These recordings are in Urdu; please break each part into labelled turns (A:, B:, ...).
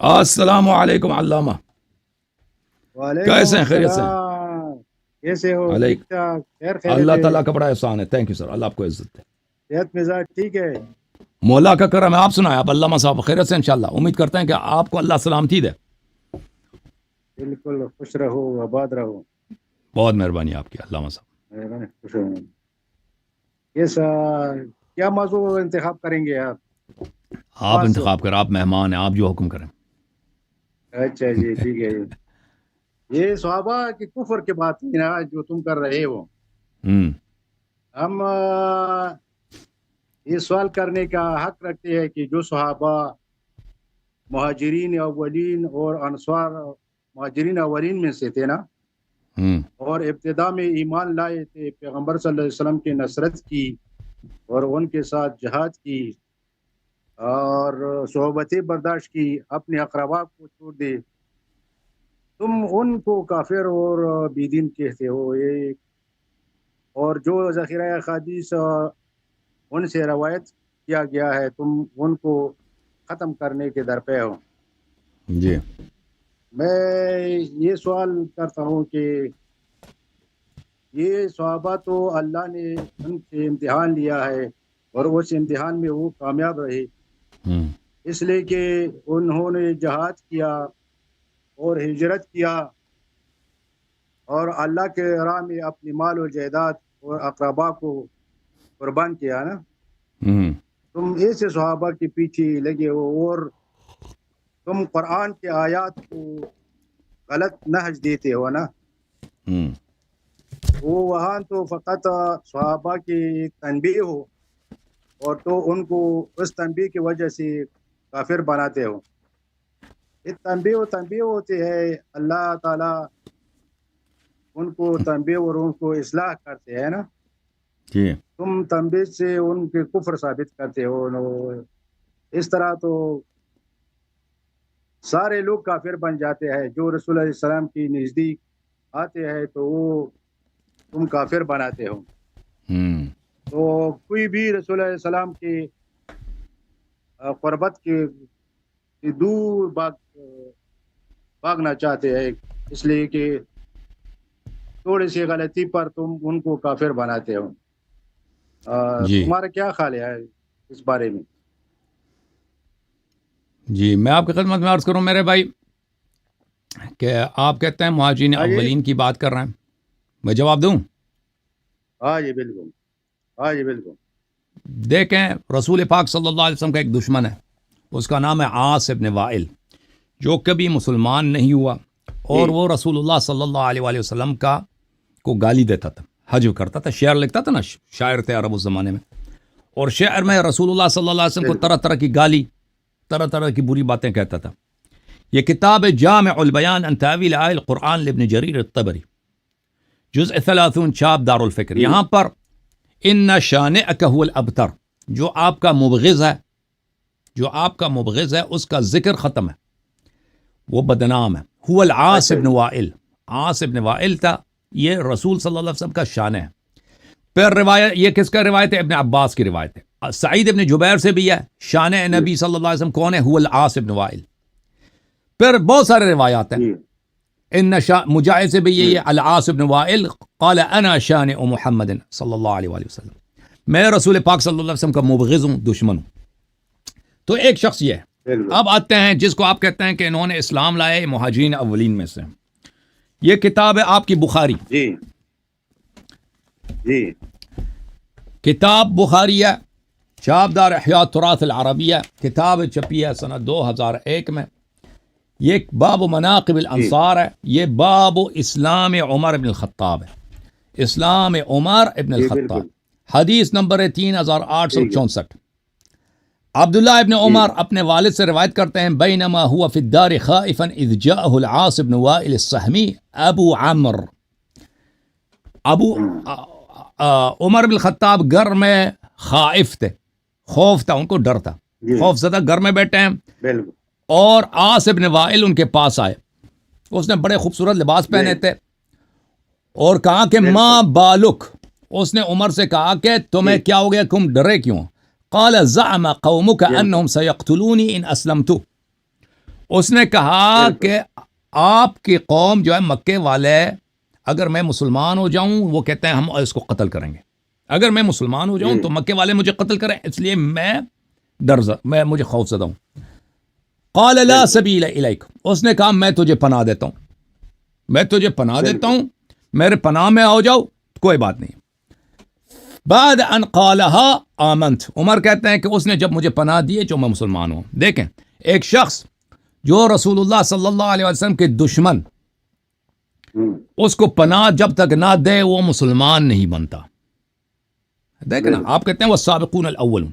A: السلام علیکم علامہ،
B: وعلیکم
A: کیسے ہیں؟ خیریت سے ہیں؟
B: السلام، کیسے ہو؟ ٹھیک
A: علیکم
B: ٹھاک، خیر خیریت
A: اللہ
B: ہے؟
A: تعالیٰ کا بڑا احسان ہے، تھینک یو سر، اللہ آپ کو عزت دے،
B: صحت مزاج ٹھیک ہے؟
A: مولا کا کرم ہے۔ آپ سنائیں، آپ علامہ صاحب خیریت سے انشاءاللہ؟ امید کرتے ہیں کہ آپ کو اللہ سلامتی دے۔
B: بالکل خوش رہو، آباد رہو۔
A: بہت مہربانی آپ کی علامہ صاحب۔
B: مہربانی، خوش رہو۔ کیسا، کیا موضوع انتخاب کریں گے آپ؟
A: آپ
B: موضوع،
A: انتخاب کریں، آپ مہمان ہیں، آپ جو حکم کریں۔
B: اچھا جی ٹھیک ہے۔ یہ صحابہ کی کفر کی بات ہے نا جو تم کر رہے ہو۔
A: ہوں
B: ہم یہ سوال کرنے کا حق رکھتے ہیں کہ جو صحابہ مہاجرین اولین اور انصار مہاجرین اولین میں سے تھے نا،
A: ہوں
B: اور ابتدا میں ایمان لائے تھے، پیغمبر صلی اللہ علیہ وسلم کی نصرت کی اور ان کے ساتھ جہاد کی اور صحبتیں برداشت کی، اپنے اقربا کو چھوڑ دے، تم ان کو کافر اور بیدین کہتے ہو۔ یہ اور جو ذخیرہ احادیث ان سے روایت کیا گیا ہے، تم ان کو ختم کرنے کے درپے ہو۔
A: جی
B: میں یہ سوال کرتا ہوں کہ یہ صحابہ تو اللہ نے ان سے امتحان لیا ہے اور اس امتحان میں وہ کامیاب رہے،
A: ہوں
B: اس لیے کہ انہوں نے جہاد کیا اور ہجرت کیا اور اللہ کے راہ میں اپنی مال و جائیداد اور اقربا کو قربان کیا نا۔
A: ہوں
B: تم ایسے صحابہ کے پیچھے لگے ہو اور تم قرآن کے آیات کو غلط نہج دیتے ہو نا۔
A: ہوں
B: وہ وہاں تو فقط صحابہ کی تنبیہ ہو اور تو ان کو اس تنبیہ کی وجہ سے کافر بناتے ہو۔ یہ تنبیہ ہوتی ہے، اللہ تعالیٰ ان کو تنبیہ اور ان کو اصلاح کرتے ہیں نا۔
A: جی
B: تم تنبیہ سے ان کے کفر ثابت کرتے ہو۔ اس طرح تو سارے لوگ کافر بن جاتے ہیں، جو رسول اللہ علیہ السلام کی نزدیک آتے ہیں تو وہ تم کافر بناتے ہو۔
A: ہوں
B: تو کوئی بھی رسول اللہ علیہ السلام کی قربت کی دور بھاگنا چاہتے ہیں، اس لیے کہ تھوڑی سی غلطی پر تم ان کو کافر بناتے ہو۔
A: جی
B: تمہارا کیا خیال ہے اس بارے میں؟
A: جی میں آپ کی خدمت میں عرض کروں میرے بھائی کہ آپ کہتے ہیں مہاجرین
B: ہاں جی،
A: اولین کی بات کر رہے ہیں، میں جواب دوں؟
B: ہاں جی بالکل، ہاں جی بالکل۔
A: دیکھیں، رسول پاک صلی اللہ علیہ وسلم کا ایک دشمن ہے، اس کا نام ہے عاص ابن وائل، جو کبھی مسلمان نہیں ہوا،
B: جی
A: اور وہ رسول اللہ صلی اللہ علیہ وآلہ وسلم کا کو گالی دیتا تھا، حجو کرتا تھا، شعر لکھتا تھا نا، شاعر تھے عرب اس زمانے میں، اور شعر میں رسول اللہ صلی اللہ علیہ وسلم کو
B: بالکل،
A: طرح طرح کی گالی، طرح طرح کی بری باتیں کہتا تھا۔ یہ کتاب ہے جامع البیان عن تاویل آیات القرآن لابن جریر الطبری، جزء 30 چاپ دار الفکر۔
B: جی
A: یہاں پر ان شانئک هو الابتر، جو آپ کا مبغض ہے، جو آپ کا مبغض ہے اس کا ذکر ختم ہے، وہ بدنام ہے۔ هو العاص
B: اچھا
A: ابن
B: جی،
A: وائل، عاص ابن وائل تھا، یہ رسول صلی اللہ علیہ وسلم کا شان ہے۔ پھر روایت، یہ کس کا روایت ہے؟ ابن عباس کی روایت ہے، سعید ابن جبیر سے بھی ہے، شان
B: جی
A: نبی صلی اللہ علیہ وسلم کون ہے؟ هو العاص ابن وائل۔ پھر بہت سارے روایات ہیں،
B: جی
A: ان مجاہد سے بھی
B: جی
A: یہی ہے، العاص ابن وائل قال انا شانئ محمد صلی اللہ علیہ وآلہ وسلم، میں رسول پاک صلی اللہ علیہ وسلم کا مبغض ہوں، دشمن ہوں۔ تو ایک شخص یہ ہے۔
B: بالکل،
A: اب آتے ہیں جس کو آپ کہتے ہیں کہ انہوں نے اسلام لائے مہاجرین اولین میں سے، یہ کتاب ہے آپ کی بخاری،
B: جی جی
A: کتاب بخاری ہے، چاپ دار احیاء تراث العربیہ، کتاب چھپی ہے سنہ 2001 میں۔ یہ باب مناقب
B: جی
A: الانصار ہے، یہ باب اسلام عمر بن الخطاب ہے، اسلام عمر ابن
B: جی
A: الخطاب،
B: بالکل،
A: حدیث نمبر ہے
B: ٹھیک ہے۔
A: 3864۔ عبداللہ ابن
B: جی
A: عمر اپنے والد سے روایت کرتے ہیں، بینما ہوا فی الدار خائفا اذ جاءہ العاص بن وائل السہمی ابو عمر، ابو عمر بن الخطاب گھر میں خائف تھے، خوف تھا، ان کو ڈر تھا،
B: جی
A: خوف زدہ گھر میں بیٹھے ہیں،
B: بالکل،
A: اور عاص ابن وائل ان کے پاس آئے، اس نے بڑے خوبصورت لباس پہنے تھے، اور کہا کہ ماں بالک، اس نے عمر سے کہا کہ تمہیں
B: جی
A: کیا ہو گیا، تم ڈرے کیوں؟ قال زعم قومك
B: بالکل،
A: انهم سيقتلوني ان اسلمت، اس نے کہا
B: بالکل
A: کہ آپ کی قوم جو ہے مکے والے، اگر میں مسلمان ہو جاؤں وہ کہتے ہیں ہم اس کو قتل کریں گے، اگر میں مسلمان ہو جاؤں
B: جی
A: تو مکے والے مجھے قتل کریں، اس لیے میں مجھے خوف زدہ ہوں۔ قال لا
B: بالکل
A: سبیل الیک، اس نے کہا میں تجھے پناہ دیتا ہوں، میں تجھے پناہ دیتا
B: بالکل
A: ہوں، میرے پناہ میں آ جاؤ، کوئی بات نہیں۔ بعد ان قالها آمنت، عمر کہتے ہیں کہ اس نے جب مجھے پناہ دیے جو میں مسلمان ہوں۔ دیکھیں، ایک شخص جو رسول اللہ صلی اللہ علیہ وسلم کے دشمن،
B: ہوں،
A: اس کو پناہ جب تک نہ دے وہ مسلمان نہیں بنتا۔ دیکھیں نا،
B: بالکل
A: آپ کہتے ہیں وہ سابقون الاولون،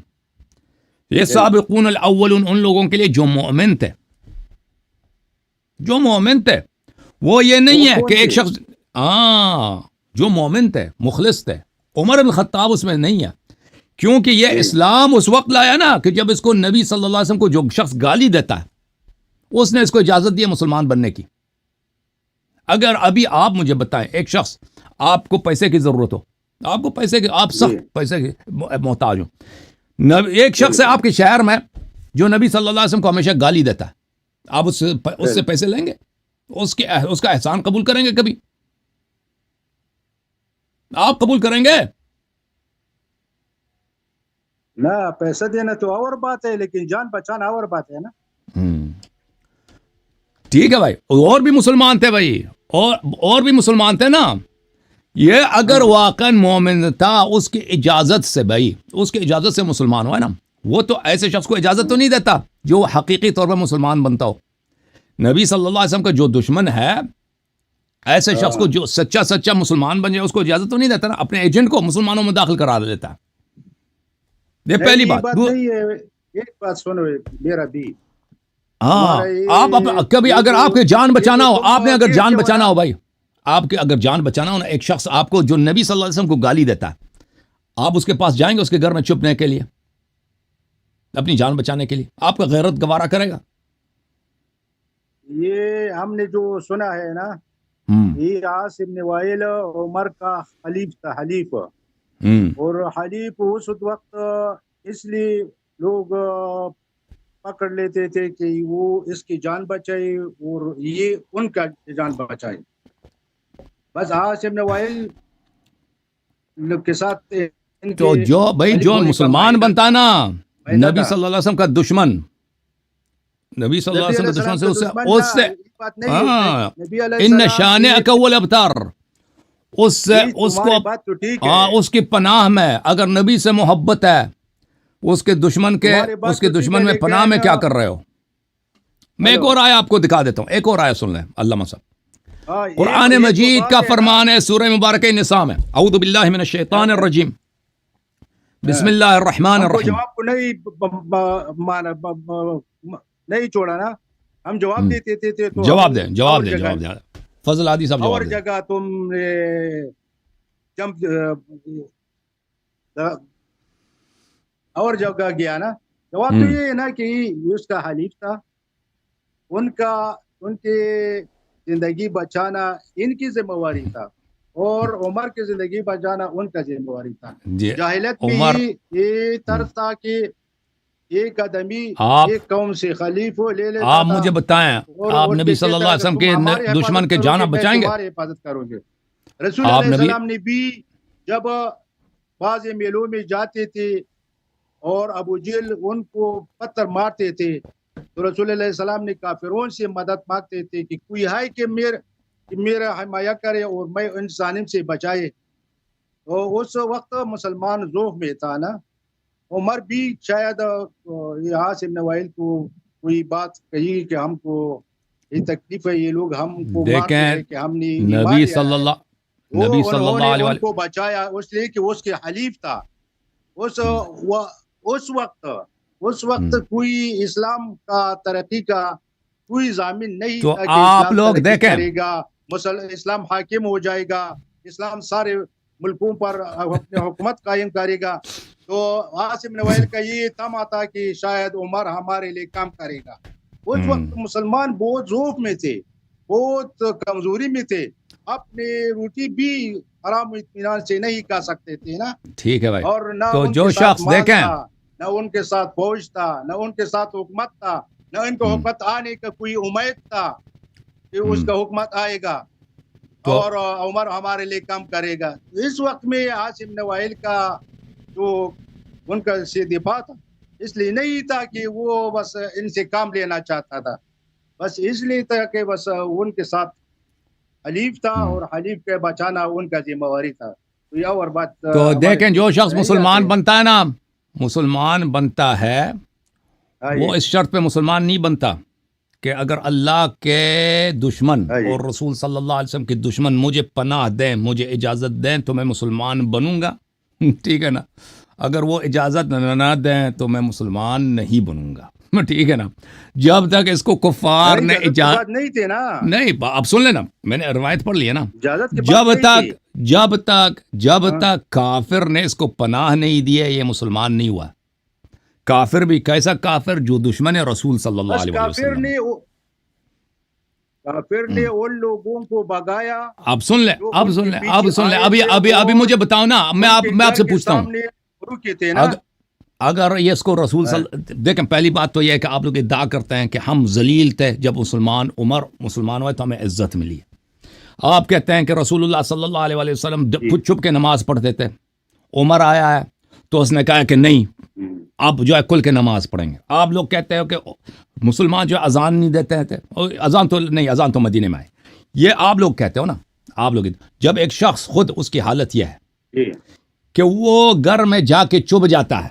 A: یہ
B: بالکل
A: سابقون الاولون ان لوگوں کے لیے جو مومن تھے، جو مومن تھے، وہ یہ
B: وہ
A: نہیں ہے
B: کون
A: کہ ایک
B: تھے؟
A: شخص جو مومن تھے، مخلص تھے۔ عمر بن خطاب اس میں نہیں ہے، کیونکہ یہ
B: جی
A: اسلام اس وقت لایا نا کہ جب اس کو نبی صلی اللہ علیہ وسلم کو جو شخص گالی دیتا ہے اس نے اس کو اجازت دی ہے مسلمان بننے کی۔ اگر ابھی آپ مجھے بتائیں، ایک شخص آپ کو پیسے کی ضرورت ہو، آپ کو پیسے کی، آپ
B: جی
A: سخت پیسے کے محتاج ہو، ایک شخص ہے
B: بالکل
A: آپ کے شہر میں جو نبی صلی اللہ علیہ وسلم کو ہمیشہ گالی دیتا ہے، آپ اس سے
B: بالکل
A: پیسے لیں گے؟ اس کا احسان قبول کریں گے؟ کبھی آپ قبول کریں گے؟
B: نہ پیسہ دینا تو اور بات ہے، لیکن جان بچانا اور بات ہے نا۔
A: ٹھیک ہے بھائی، اور بھی مسلمان تھے بھائی، اور بھی مسلمان تھے نا۔ یہ اگر
B: ہاں
A: واقعا مومن تھا اس کی اجازت سے، بھائی اس کی اجازت سے مسلمان ہوا نا، وہ تو ایسے شخص کو اجازت تو نہیں دیتا جو حقیقی طور پر مسلمان بنتا ہو۔ نبی صلی اللہ علیہ وسلم کا جو دشمن ہے، ایسے شخص کو
B: ہاں
A: جو سچا مسلمان بن جائے اس کو اجازت تو نہیں دیتا نا، اپنے ایجنٹ کو مسلمانوں میں داخل کرا دیتا ہے۔ یہ
B: نہیں،
A: پہلی
B: یہ
A: بات۔
B: بات نہیں ہے، ایک بات سنو میرا بھی،
A: ہاں،
B: ہمارا
A: آپ کبھی
B: یہ
A: اگر
B: جو
A: آپ کی جان
B: یہ
A: بچانا
B: جو
A: ہو،
B: تم
A: آپ نے اگر
B: گیٹ
A: جان
B: کے ہو
A: بچانا
B: نا،
A: ہو بھائی، آپ کے اگر جان بچانا ہو نا، ایک شخص آپ کو جو نبی صلی اللہ علیہ وسلم کو گالی دیتا ہے، آپ اس کے پاس جائیں گے اس کے گھر میں چھپنے کے لیے، اپنی جان بچانے کے لیے؟ آپ کا غیرت گوارا کرے گا؟
B: یہ ہم نے جو سنا ہے نا، یہ عاص ابن وائل عمر کا حلیف تھا، حلیف، اور حلیف اس وقت اس لیے لوگ پکڑ لیتے تھے کہ وہ اس کی جان بچائے اور یہ ان کا جان بچائے، بس عاص ابن وائل کے ساتھ ان کے
A: تو جو بھائی
B: حلیف
A: جو
B: ہونے کا
A: مسلمان بنتا نا،
B: معاہدہ
A: نبی
B: تھا۔
A: صلی اللہ علیہ وسلم کا دشمن، نبی صلی اللہ علیہ
B: نبی
A: وسلم
B: علیہ
A: کا دشمن
B: السلام
A: سے
B: کا دشمن نہ،
A: اس سے
B: یہ بات نہیں ہے،
A: ہاں،
B: نبی علیہ
A: ان
B: السلام
A: شان
B: کی
A: اکول ابتر، اس سے
B: یہ
A: اس کو،
B: تمہاری بات تو ٹھیک ہے،
A: ہاں، اس کی پناہ میں اگر نبی سے محبت ہے، اس کے دشمن
B: تمہاری بات تو ٹھیک ہے،
A: میں پناہ میں
B: لیکن
A: کیا کر رہے ہو؟ میں ایک
B: ہلو،
A: اور آیا آپ کو دکھا دیتا ہوں، ایک اور آیا سن لیں، علامہ صاحب۔
B: ہاں
A: قرآن
B: یہ جو
A: مجید کا
B: بات ہے نا،
A: فرمان ہے، سورہ مبارکہ نساء میں، اعوذ باللہ من الشیطان الرجیم، بسم اللہ الرحمن
B: ہم کو
A: الرحیم۔
B: جواب کو نہیں چھوڑا نا، ہم جواب دیتے تھے تو ہم
A: جواب دیں،
B: اور
A: جواب دیں،
B: جگہ
A: جواب دیں، فضل عادی صاحب
B: اور
A: جواب دیں۔
B: جگہ تم جمپ اور جگہ گیا نا، جواب تو یہ ہے نا کہ اس کا حلیف تھا، ان کی زندگی بچانا ان کی ذمہ واری تھا، اور عمر کی زندگی بچانا ان کا ذمہ واری تھا۔
A: جی
B: جاہلیت میں
A: عمر،
B: یہ طرز تھا کہ ایک آدمی
A: آپ
B: ایک قوم سے خلیف لے لیتا
A: آپ
B: تھا
A: مجھے بتائیں،
B: اور
A: آپ
B: ان
A: نبی
B: کے
A: صلی اللہ
B: کہتا
A: علیہ
B: اگر
A: وسلم
B: تم
A: کے
B: ہماری
A: دشمن
B: حفاظت
A: کے
B: کرو
A: جان
B: گے میں
A: بچائیں گے؟
B: تمہاری حفاظت کروں گے۔ رسول
A: آپ
B: علیہ
A: نبی،
B: السلام نے بھی جب بعض میلوں میں جاتے تھے اور ابو جہل ان کو پتھر مارتے تھے تو رسول علیہ السلام نے کافرون سے مدد مانگتے تھے کہ کوئی ہے کہ میرا حمایہ کرے اور میں ان ظالم سے بچائے۔ تو اس وقت مسلمان ذوف میں تھا نا، عمر بھی شاید عاص ابن وائل کو کوئی بات کہی کہ ہم کو یہ تکلیف ہے، یہ لوگ ہم کو مارتے
A: دیکھیں،
B: ہیں کہ ہم نے ایمان
A: نبی
B: لیا
A: صلی
B: ہے،
A: اللہ
B: وہ
A: نبی صلی
B: انہوں
A: اللہ
B: نے
A: علیہ
B: ان
A: وسلم،
B: کو بچایا اس لیے کہ اس کے حلیف تھا۔ اس وقت کوئی اسلام کا ترقی کا کوئی ضامن نہیں
A: تو
B: تھا کہ
A: آپ
B: اسلام
A: لوگ
B: ترقی
A: دیکھیں،
B: کرے گا، اسلام حاکم ہو جائے گا، اسلام سارے ملکوں پر اپنے حکومت قائم کرے گا۔ تو عاص بن وائل کا یہ تما تھا کہ شاید عمر ہمارے لیے کام کرے گا۔ اس وقت مسلمان بہت ذوف میں تھے، بہت کمزوری میں تھے، اپنے روٹی بھی حرام اطمینان سے نہیں کھا سکتے تھے نا،
A: ٹھیک ہے بھائی،
B: اور نہ
A: تو
B: ان
A: جو
B: کے ساتھ
A: شخص
B: مال
A: دیکھیں،
B: تھا، نہ ان کے ساتھ فوج تھا، نہ ان کے ساتھ حکومت تھا، نہ ان کو حکمت آنے کا کوئی امید تھا کہ اس کا حکمت آئے گا اور عمر ہمارے لیے کام کرے گا. اس وقت میں عاصم بن وائل کا جو ان کا سے دفاع تھا اس لیے نہیں تھا کہ وہ بس ان سے کام لینا چاہتا تھا, بس اس لیے تھا کہ بس ان کے ساتھ حلیف تھا اور حلیف کے بچانا ان کا ذمہ داری تھا. تو یہ اور بات
A: تو دیکھیں جو شخص مسلمان بنتا ہے نا, مسلمان بنتا ہے وہ اس شرط پہ مسلمان نہیں بنتا کہ اگر اللہ کے دشمن اور رسول صلی اللہ علیہ وسلم کے دشمن مجھے پناہ دیں, مجھے اجازت دیں تو میں مسلمان بنوں گا, ٹھیک ہے نا. اگر وہ اجازت نہ دیں تو میں مسلمان نہیں بنوں گا, ٹھیک ہے نا. جب تک اس کو کفار نے اجازت
B: نہیں تھے نا,
A: نہیں اب سن لینا, میں نے روایت پڑھ لی ہے نا, جب تک کافر نے اس کو پناہ نہیں دی یہ مسلمان نہیں ہوا. کافر بھی کیسا کافر جو دشمن رسول صلی اللہ علیہ وسلم.
B: کافر نے ان لوگوں کو بگایا.
A: اب سن لیں ابھی مجھے بتاؤ نا, میں آپ سے پوچھتا ہوں اگر یہ اس کو رسول دیکھیں, پہلی بات تو یہ ہے کہ آپ لوگ ادعا کرتے ہیں کہ ہم ذلیل تھے جب عمر مسلمان ہوئے تو ہمیں عزت ملی. آپ کہتے ہیں کہ رسول اللہ صلی اللہ علیہ وسلم چھپ کے نماز پڑھتے تھے, عمر آیا ہے تو اس نے کہا کہ نہیں آپ جو ہے کل کے نماز پڑھیں گے. آپ لوگ کہتے ہو کہ مسلمان جو اذان نہیں دیتے تھے, اذان تو مدینے میں آئے, یہ آپ لوگ کہتے ہو نا. آپ لوگ جب ایک شخص خود اس کی حالت یہ ہے کہ وہ گھر میں جا کے چپ جاتا ہے,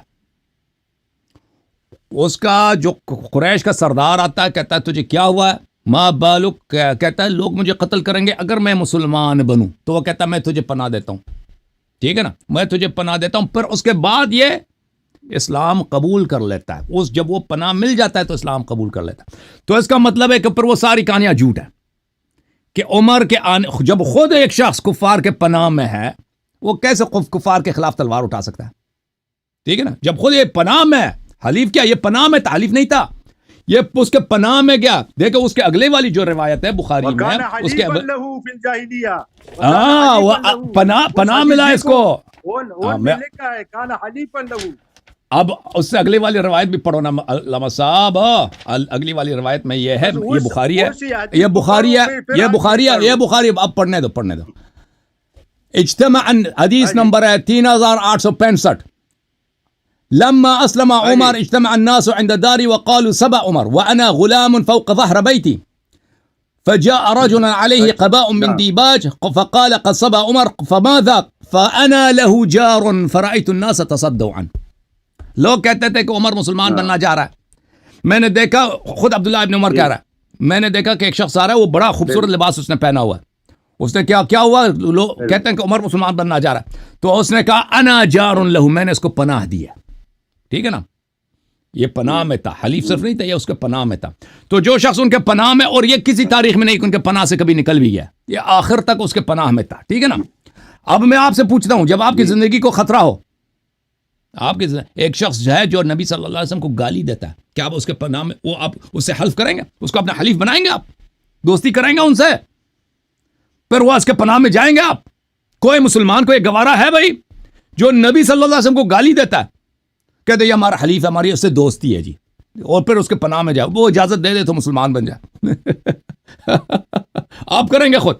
A: اس کا جو قریش کا سردار آتا ہے کہتا ہے تجھے کیا ہوا ہے, ماں بالک, کہتا ہے لوگ مجھے قتل کریں گے اگر میں مسلمان بنوں, تو وہ کہتا ہے میں تجھے پناہ دیتا ہوں, ٹھیک ہے نا, میں تجھے پناہ دیتا ہوں. پھر اس کے بعد یہ اسلام قبول کر لیتا ہے. جب وہ پناہ مل جاتا ہے تو اسلام قبول کر لیتا ہے. تو اس کا مطلب ہے کہ پھر وہ ساری کہانیاں جھوٹ ہے کہ عمر کے جب خود ایک شخص کفار کے پناہ میں ہے وہ کیسے کفار کے خلاف تلوار اٹھا سکتا ہے, ٹھیک ہے نا. جب خود یہ پناہ میں ہے, حلیف کیا یہ پناہ میں تحلیف نہیں تھا, یہ اس کے پناہ میں گیا. دیکھو اس کے اگلے والی جو روایت ہے بخاری میں, اس کے پناہ ملا اس کو. اب اس سے اگلی والی روایت بھی پڑھو نا علامہ صاحب, اگلی والی روایت میں یہ ہے, یہ بخاری ہے. اب پڑھنے دو. اجتماع حدیث نمبر ہے 3865. لما أسلم عمر اجتمع الناس عند داري وقالوا سبأ عمر وأنا غلام فوق ظهر بيتي فجاء رجل عليه قباء من ديباج فقال قد سبأ عمر فماذا فأنا له جار فرأيت الناس تصدوا عنه. لوگ کہتے تھے کہ عمر مسلمان بننا جا رہا ہے. میں نے دیکھا, خود عبداللہ ابن عمر کہہ رہا ہے, میں نے دیکھا کہ ایک شخص آ رہا ہے, وہ بڑا خوبصورت لباس اس نے پہنا ہوا ہے. اس نے کیا ہوا, لوگ کہتے ہیں کہ عمر مسلمان بننا جا رہا ہے. تو اس نے کہا انا جار له, میں نے اس کو پناہ دی ہے, ٹھیک ہے نا. یہ پناہ میں تھا, حلیف صرف نہیں تھا, یہ اس کے پناہ میں تھا. تو جو شخص ان کے پناہ میں, اور یہ کسی تاریخ میں نہیں کہ ان کے پناہ سے کبھی نکل بھی گیا, یہ آخر تک اس کے پناہ میں تھا, ٹھیک ہے نا. اب میں آپ سے پوچھتا ہوں, جب آپ کی زندگی کو خطرہ ہو, آپ کے ایک شخص ہے جو نبی صلی اللہ علیہ وسلم کو گالی دیتا ہے, کیا آپ اس کے پناہ میں, وہ آپ اس سے حلف کریں گے, اس کو اپنا حلیف بنائیں گے, آپ دوستی کریں گے ان سے, پھر وہ اس کے پناہ میں جائیں گے آپ؟ کوئی مسلمان کو یہ گوارا ہے بھائی جو نبی صلی اللہ علیہ وسلم کو گالی دیتا ہے, کہتے یہ ہمارا حلیف ہے, ہماری اس سے دوستی ہے جی, اور پھر اس کے پناہ میں جائے, وہ اجازت دے دے تو مسلمان بن جائے. آپ کریں گے خود؟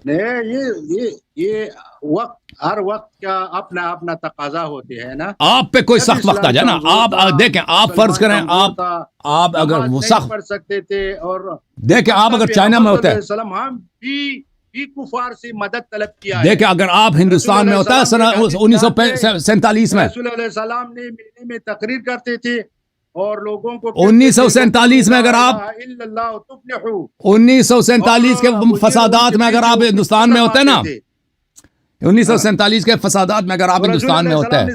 B: یہ وقت, ہر وقت کا اپنا تقاضا ہوتے ہیں نا.
A: آپ پہ کوئی سخت وقت آ جائے نا, آپ دیکھیں, آپ فرض کریں آپ اگر وہ سخت
B: پڑھ سکتے تھے, اور
A: دیکھیں آپ اگر چائنا میں ہوتے ہیں,
B: ہم بھی کفار سے مدد طلب کیا ہے.
A: دیکھیں اگر آپ ہندوستان میں ہوتا ہے سن 1947 میں,
B: رسول علیہ السلام نے ملنے میں تقریر کرتے تھے اور لوگوں کو
A: 1947 میں, اگر آپ 1947 کے فسادات میں اگر آپ ہندوستان میں ہوتے نا, 1947 کے فسادات میں اگر آپ ہندوستان میں ہوتے ہیں,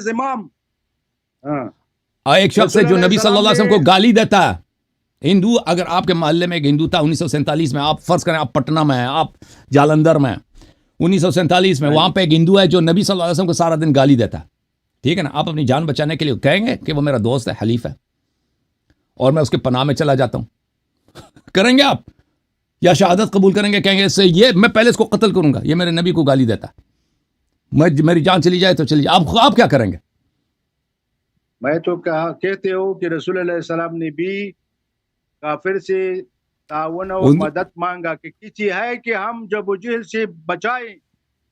A: ایک شخص ہے جو نبی صلی اللہ علیہ وسلم کو گالی دیتا ہے, ہندو, اگر آپ کے محلے میں ایک ہندو تھا 1947 میں, آپ فرض کریں آپ پٹنہ میں ہیں, آپ جالندھر میں, 1947 میں وہاں پہ ایک ہندو ہے جو نبی صلی اللہ علیہ وسلم کو سارا دن گالی دیتا ہے, ٹھیک ہے نا. آپ اپنی جان بچانے کے لیے کہیں گے کہ وہ میرا دوست ہے, حلیف ہے, اور میں اس کے پناہ میں چلا جاتا ہوں, کریں گے آپ؟ یا شہادت قبول کریں گے, کہیں گے اس سے یہ میں پہلے اس کو قتل کروں گا, یہ میرے نبی کو گالی دیتا ہے, میری جان چلی جائے تو چلی جائے, آپ کیا کریں گے؟
B: میں تو کہتے ہو کہ رسول اللہ علیہ السلام نے بھی کافر سے تعاون اور مدد مانگا کہ کسی ہے کہ ہم جب ابو جہل سے بچائیں.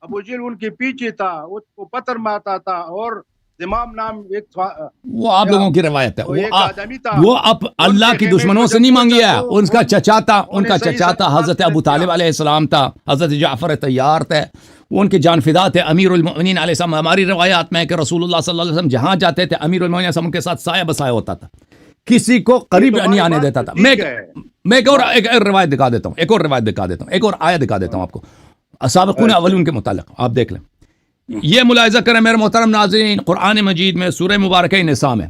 B: ابو جہل ان کے پیچھے تھا, اس کو پتھر مارتا تھا, اور زمام نام ایک
A: وہ آپ لوگوں کی روایت ہے,
B: ایک آدمی تھا.
A: وہ اب اللہ کی دشمنوں سے نہیں مانگی ہے. ان کا چچا تھا حضرت ابو طالب علیہ السلام تھا, حضرت جعفر طیار تھے, وہ ان کے جان فدا تھے. امیر المؤمنین علیہ السلام, ہماری روایات میں کہ رسول اللہ صلی اللہ علیہ وسلم جہاں جاتے تھے امیر المؤمنین علیہ السلام کے ساتھ سایہ بسایہ ہوتا تھا, کسی کو قریب نہیں آنے دیتا تھا. میں ایک اور روایت دکھا دیتا ہوں, ایک اور آیت دکھا دیتا ہوں آپ کو سابقون اولون کے متعلق, آپ دیکھ لیں. یہ ملاحظہ کریں میرے محترم ناظرین, قرآن مجید میں سورہ مبارکہ نساء میں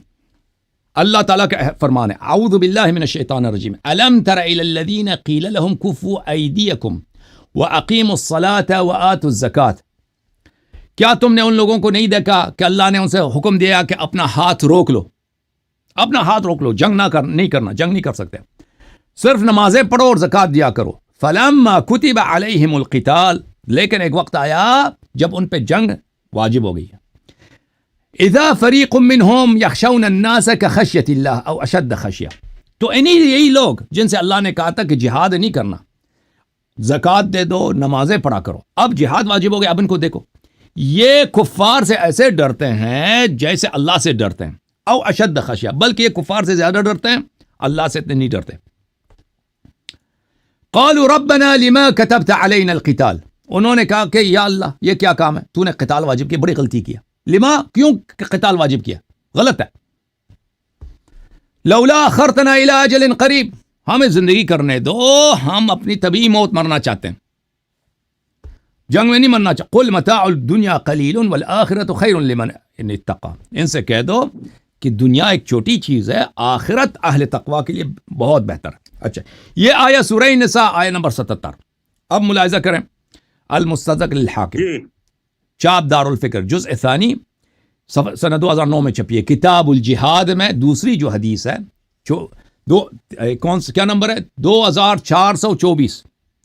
A: اللہ تعالیٰ کا فرمان ہے, اعوذ باللہ من الشیطان الرجیم, الم تر الی الذین قیل لهم کفوا ایدیکم واقیموا الصلاة وآتوا الزکاة. کیا تم نے ان لوگوں کو نہیں دیکھا کہ اللہ نے ان سے حکم دیا کہ اپنا ہاتھ روک لو, جنگ نہیں کر سکتے, صرف نمازیں پڑھو اور زکوٰۃ دیا کرو. فلما کتب علیہم القتال, لیکن ایک وقت آیا جب ان پہ جنگ واجب ہو گئی. اذا فریق منہم یخشون الناس کخشیۃ اللہ او اشد خشیہ. تو یہی لوگ جن سے اللہ نے کہا تھا کہ جہاد نہیں کرنا, زکوٰۃ دے دو, نمازیں پڑھا کرو, اب جہاد واجب ہو گیا. اب ان کو دیکھو, یہ کفار سے ایسے ڈرتے ہیں جیسے اللہ سے ڈرتے ہیں, او اشد خشیہ, بلکہ یہ کفار سے زیادہ ڈرتے ہیں, اللہ سے اتنے نہیں ڈرتے. قالوا ربنا لما كتبت علينا القتال, انہوں نے کہا کہ یا اللہ یہ کیا کام ہے, تو نے قتال واجب کیا, بڑی غلطی کیا. لما, کیوں قتال واجب کیا, غلط ہے. لولا اخرتنا الى اجل قریب, ہمیں زندگی کرنے دو, ہم اپنی طبیعی موت مرنا چاہتے ہیں, جنگ میں نہیں مرنا چاہتے. قل متاع الدنیا قلیل والآخرۃ خیر لمن اتقى, ان سے کہہ دو کہ دنیا ایک چھوٹی چیز ہے, آخرت اہل تقوی کے لیے بہت بہتر ہے. اچھا, یہ آیا سورہ نساء آیہ نمبر 77. اب ملاحظہ کریں, المستدرک للحاکم, چاپ دار الفکر, جزء ثانی, سنہ 2009 میں چھپی ہے. کتاب الجہاد میں دوسری جو حدیث ہے, کیا نمبر ہے, 2424,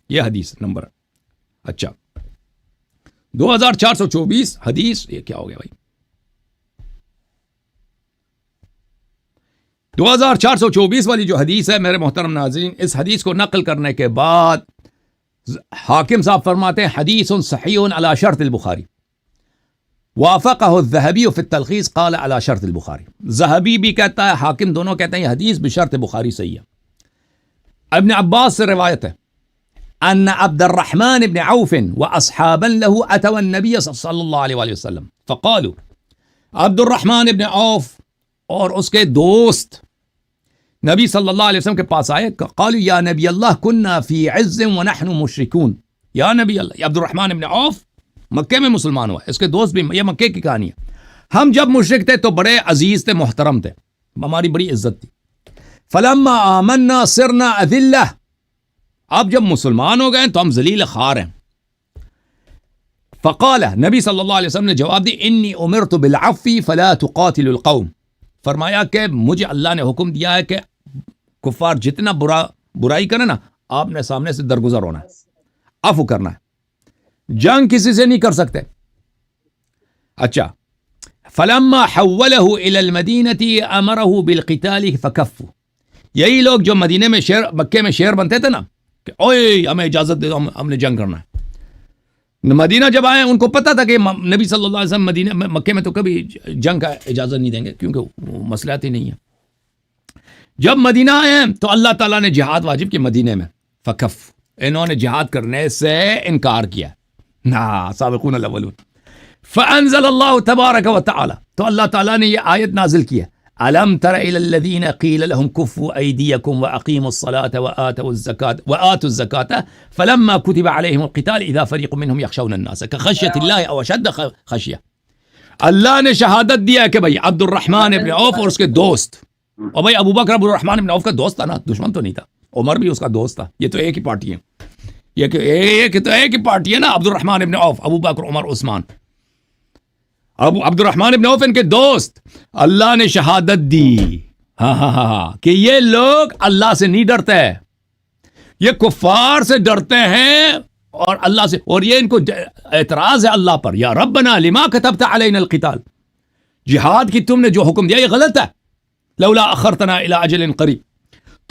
A: یہ حدیث نمبر. اچھا, 2424 حدیث, یہ کیا ہو گیا بھائی, 2424 والی جو حدیث ہے میرے محترم ناظرین, اس حدیث کو نقل کرنے کے بعد حاکم صاحب فرماتے ہیں حدیث صحیح علی شرط البخاری, وافقہ الذہبی فی التلخیص قال علی شرط البخاری. ذہبی بھی کہتا ہے, حاکم دونوں کہتے ہیں یہ حدیث بشرط بخاری صحیح ہے. ابن عباس سے روایت ہے ان عبد الرحمن بن عوف واصحابا له اتوا النبي صلی اللہ علیہ وآلہ وسلم فقالوا, عبد الرحمن بن عوف اور اس کے دوست نبی صلی اللہ علیہ وسلم کے پاس آئے, قالوا یا نبی اللہ کننا فی عز ونحن مشرکون. یا نبی اللہ, یہ عبد الرحمن بن عوف مکے میں مسلمان ہوا, اس کے دوست بھی, یہ مکے کی کہانی ہے. ہم جب مشرک تھے تو بڑے عزیز تھے, محترم تھے, ہماری بڑی عزت تھی. فلما آمنا صرنا اذلہ, اب جب مسلمان ہو گئے تو ہم ذلیل خوار ہیں. فقال, نبی صلی اللہ علیہ وسلم نے جواب دی, انی امرت بالعفو فلا تقاتل القوم, فرمایا کہ مجھے اللہ نے حکم دیا ہے کہ کفار جتنا برائی کرے نا, آپ نے سامنے سے درگزر ہونا ہے, عفو کرنا ہے, جنگ کسی سے نہیں کر سکتے. اچھا, فلما حولہ الی المدینہ امرہ بالقتال فکفوا, یہی لوگ جو مدینے میں مکے میں شیر بنتے تھے نا کہ اوئے ہمیں اجازت دے دو, ہم نے جنگ کرنا ہے. مدینہ جب آئے ان کو پتا تھا کہ نبی صلی اللہ علیہ وسلم مکے میں تو کبھی جنگ کا اجازت نہیں دیں گے, کیونکہ وہ مصلحت ہی نہیں ہے. جب مدینہ آئے تو اللہ تعالیٰ نے جہاد واجب کی مدینے میں, فکف, انہوں نے جہاد کرنے سے انکار کیا. سابقون الاولون. فانزل اللہ تبارک و تعالی, تو اللہ تعالیٰ نے یہ آیت نازل کی ہے, الم تر الی الذین قیل لهم کفوا ایدیکم واقیموا الصلاة وآتوا الزکاة فلما کتب علیہم القتال اذا فریق منهم یخشون الناس کخشیۃ اللہ او اشد خشیہ. اللہ نے شہادت دیا کہ بھائی عبد الرحمن ابن عوف اور اس کے دوست, اور بھائی ابو بکر عبد الرحمن ابن عوف کا دوست تھا نا, دشمن تو نہیں تھا. عمر بھی اس کا دوست تھا, یہ تو ایک ہی پارٹی ہے, یہ تو ایک ہی پارٹی ہے نا, عبد الرحمن ابن عوف, ابو بکر, عمر, عثمان. عبد الرحمن ابن عوف ان کے دوست, اللہ نے شہادت دی کہ یہ لوگ اللہ سے نہیں ڈرتے, یہ کفار سے ڈرتے ہیں اور اللہ سے, اور یہ ان کو اعتراض ہے اللہ پر, یا ربنا لما كتبت علینا القتال, جہاد کی تم نے جو حکم دیا یہ غلط ہے. لولا اخرتنا الى اجل قریب,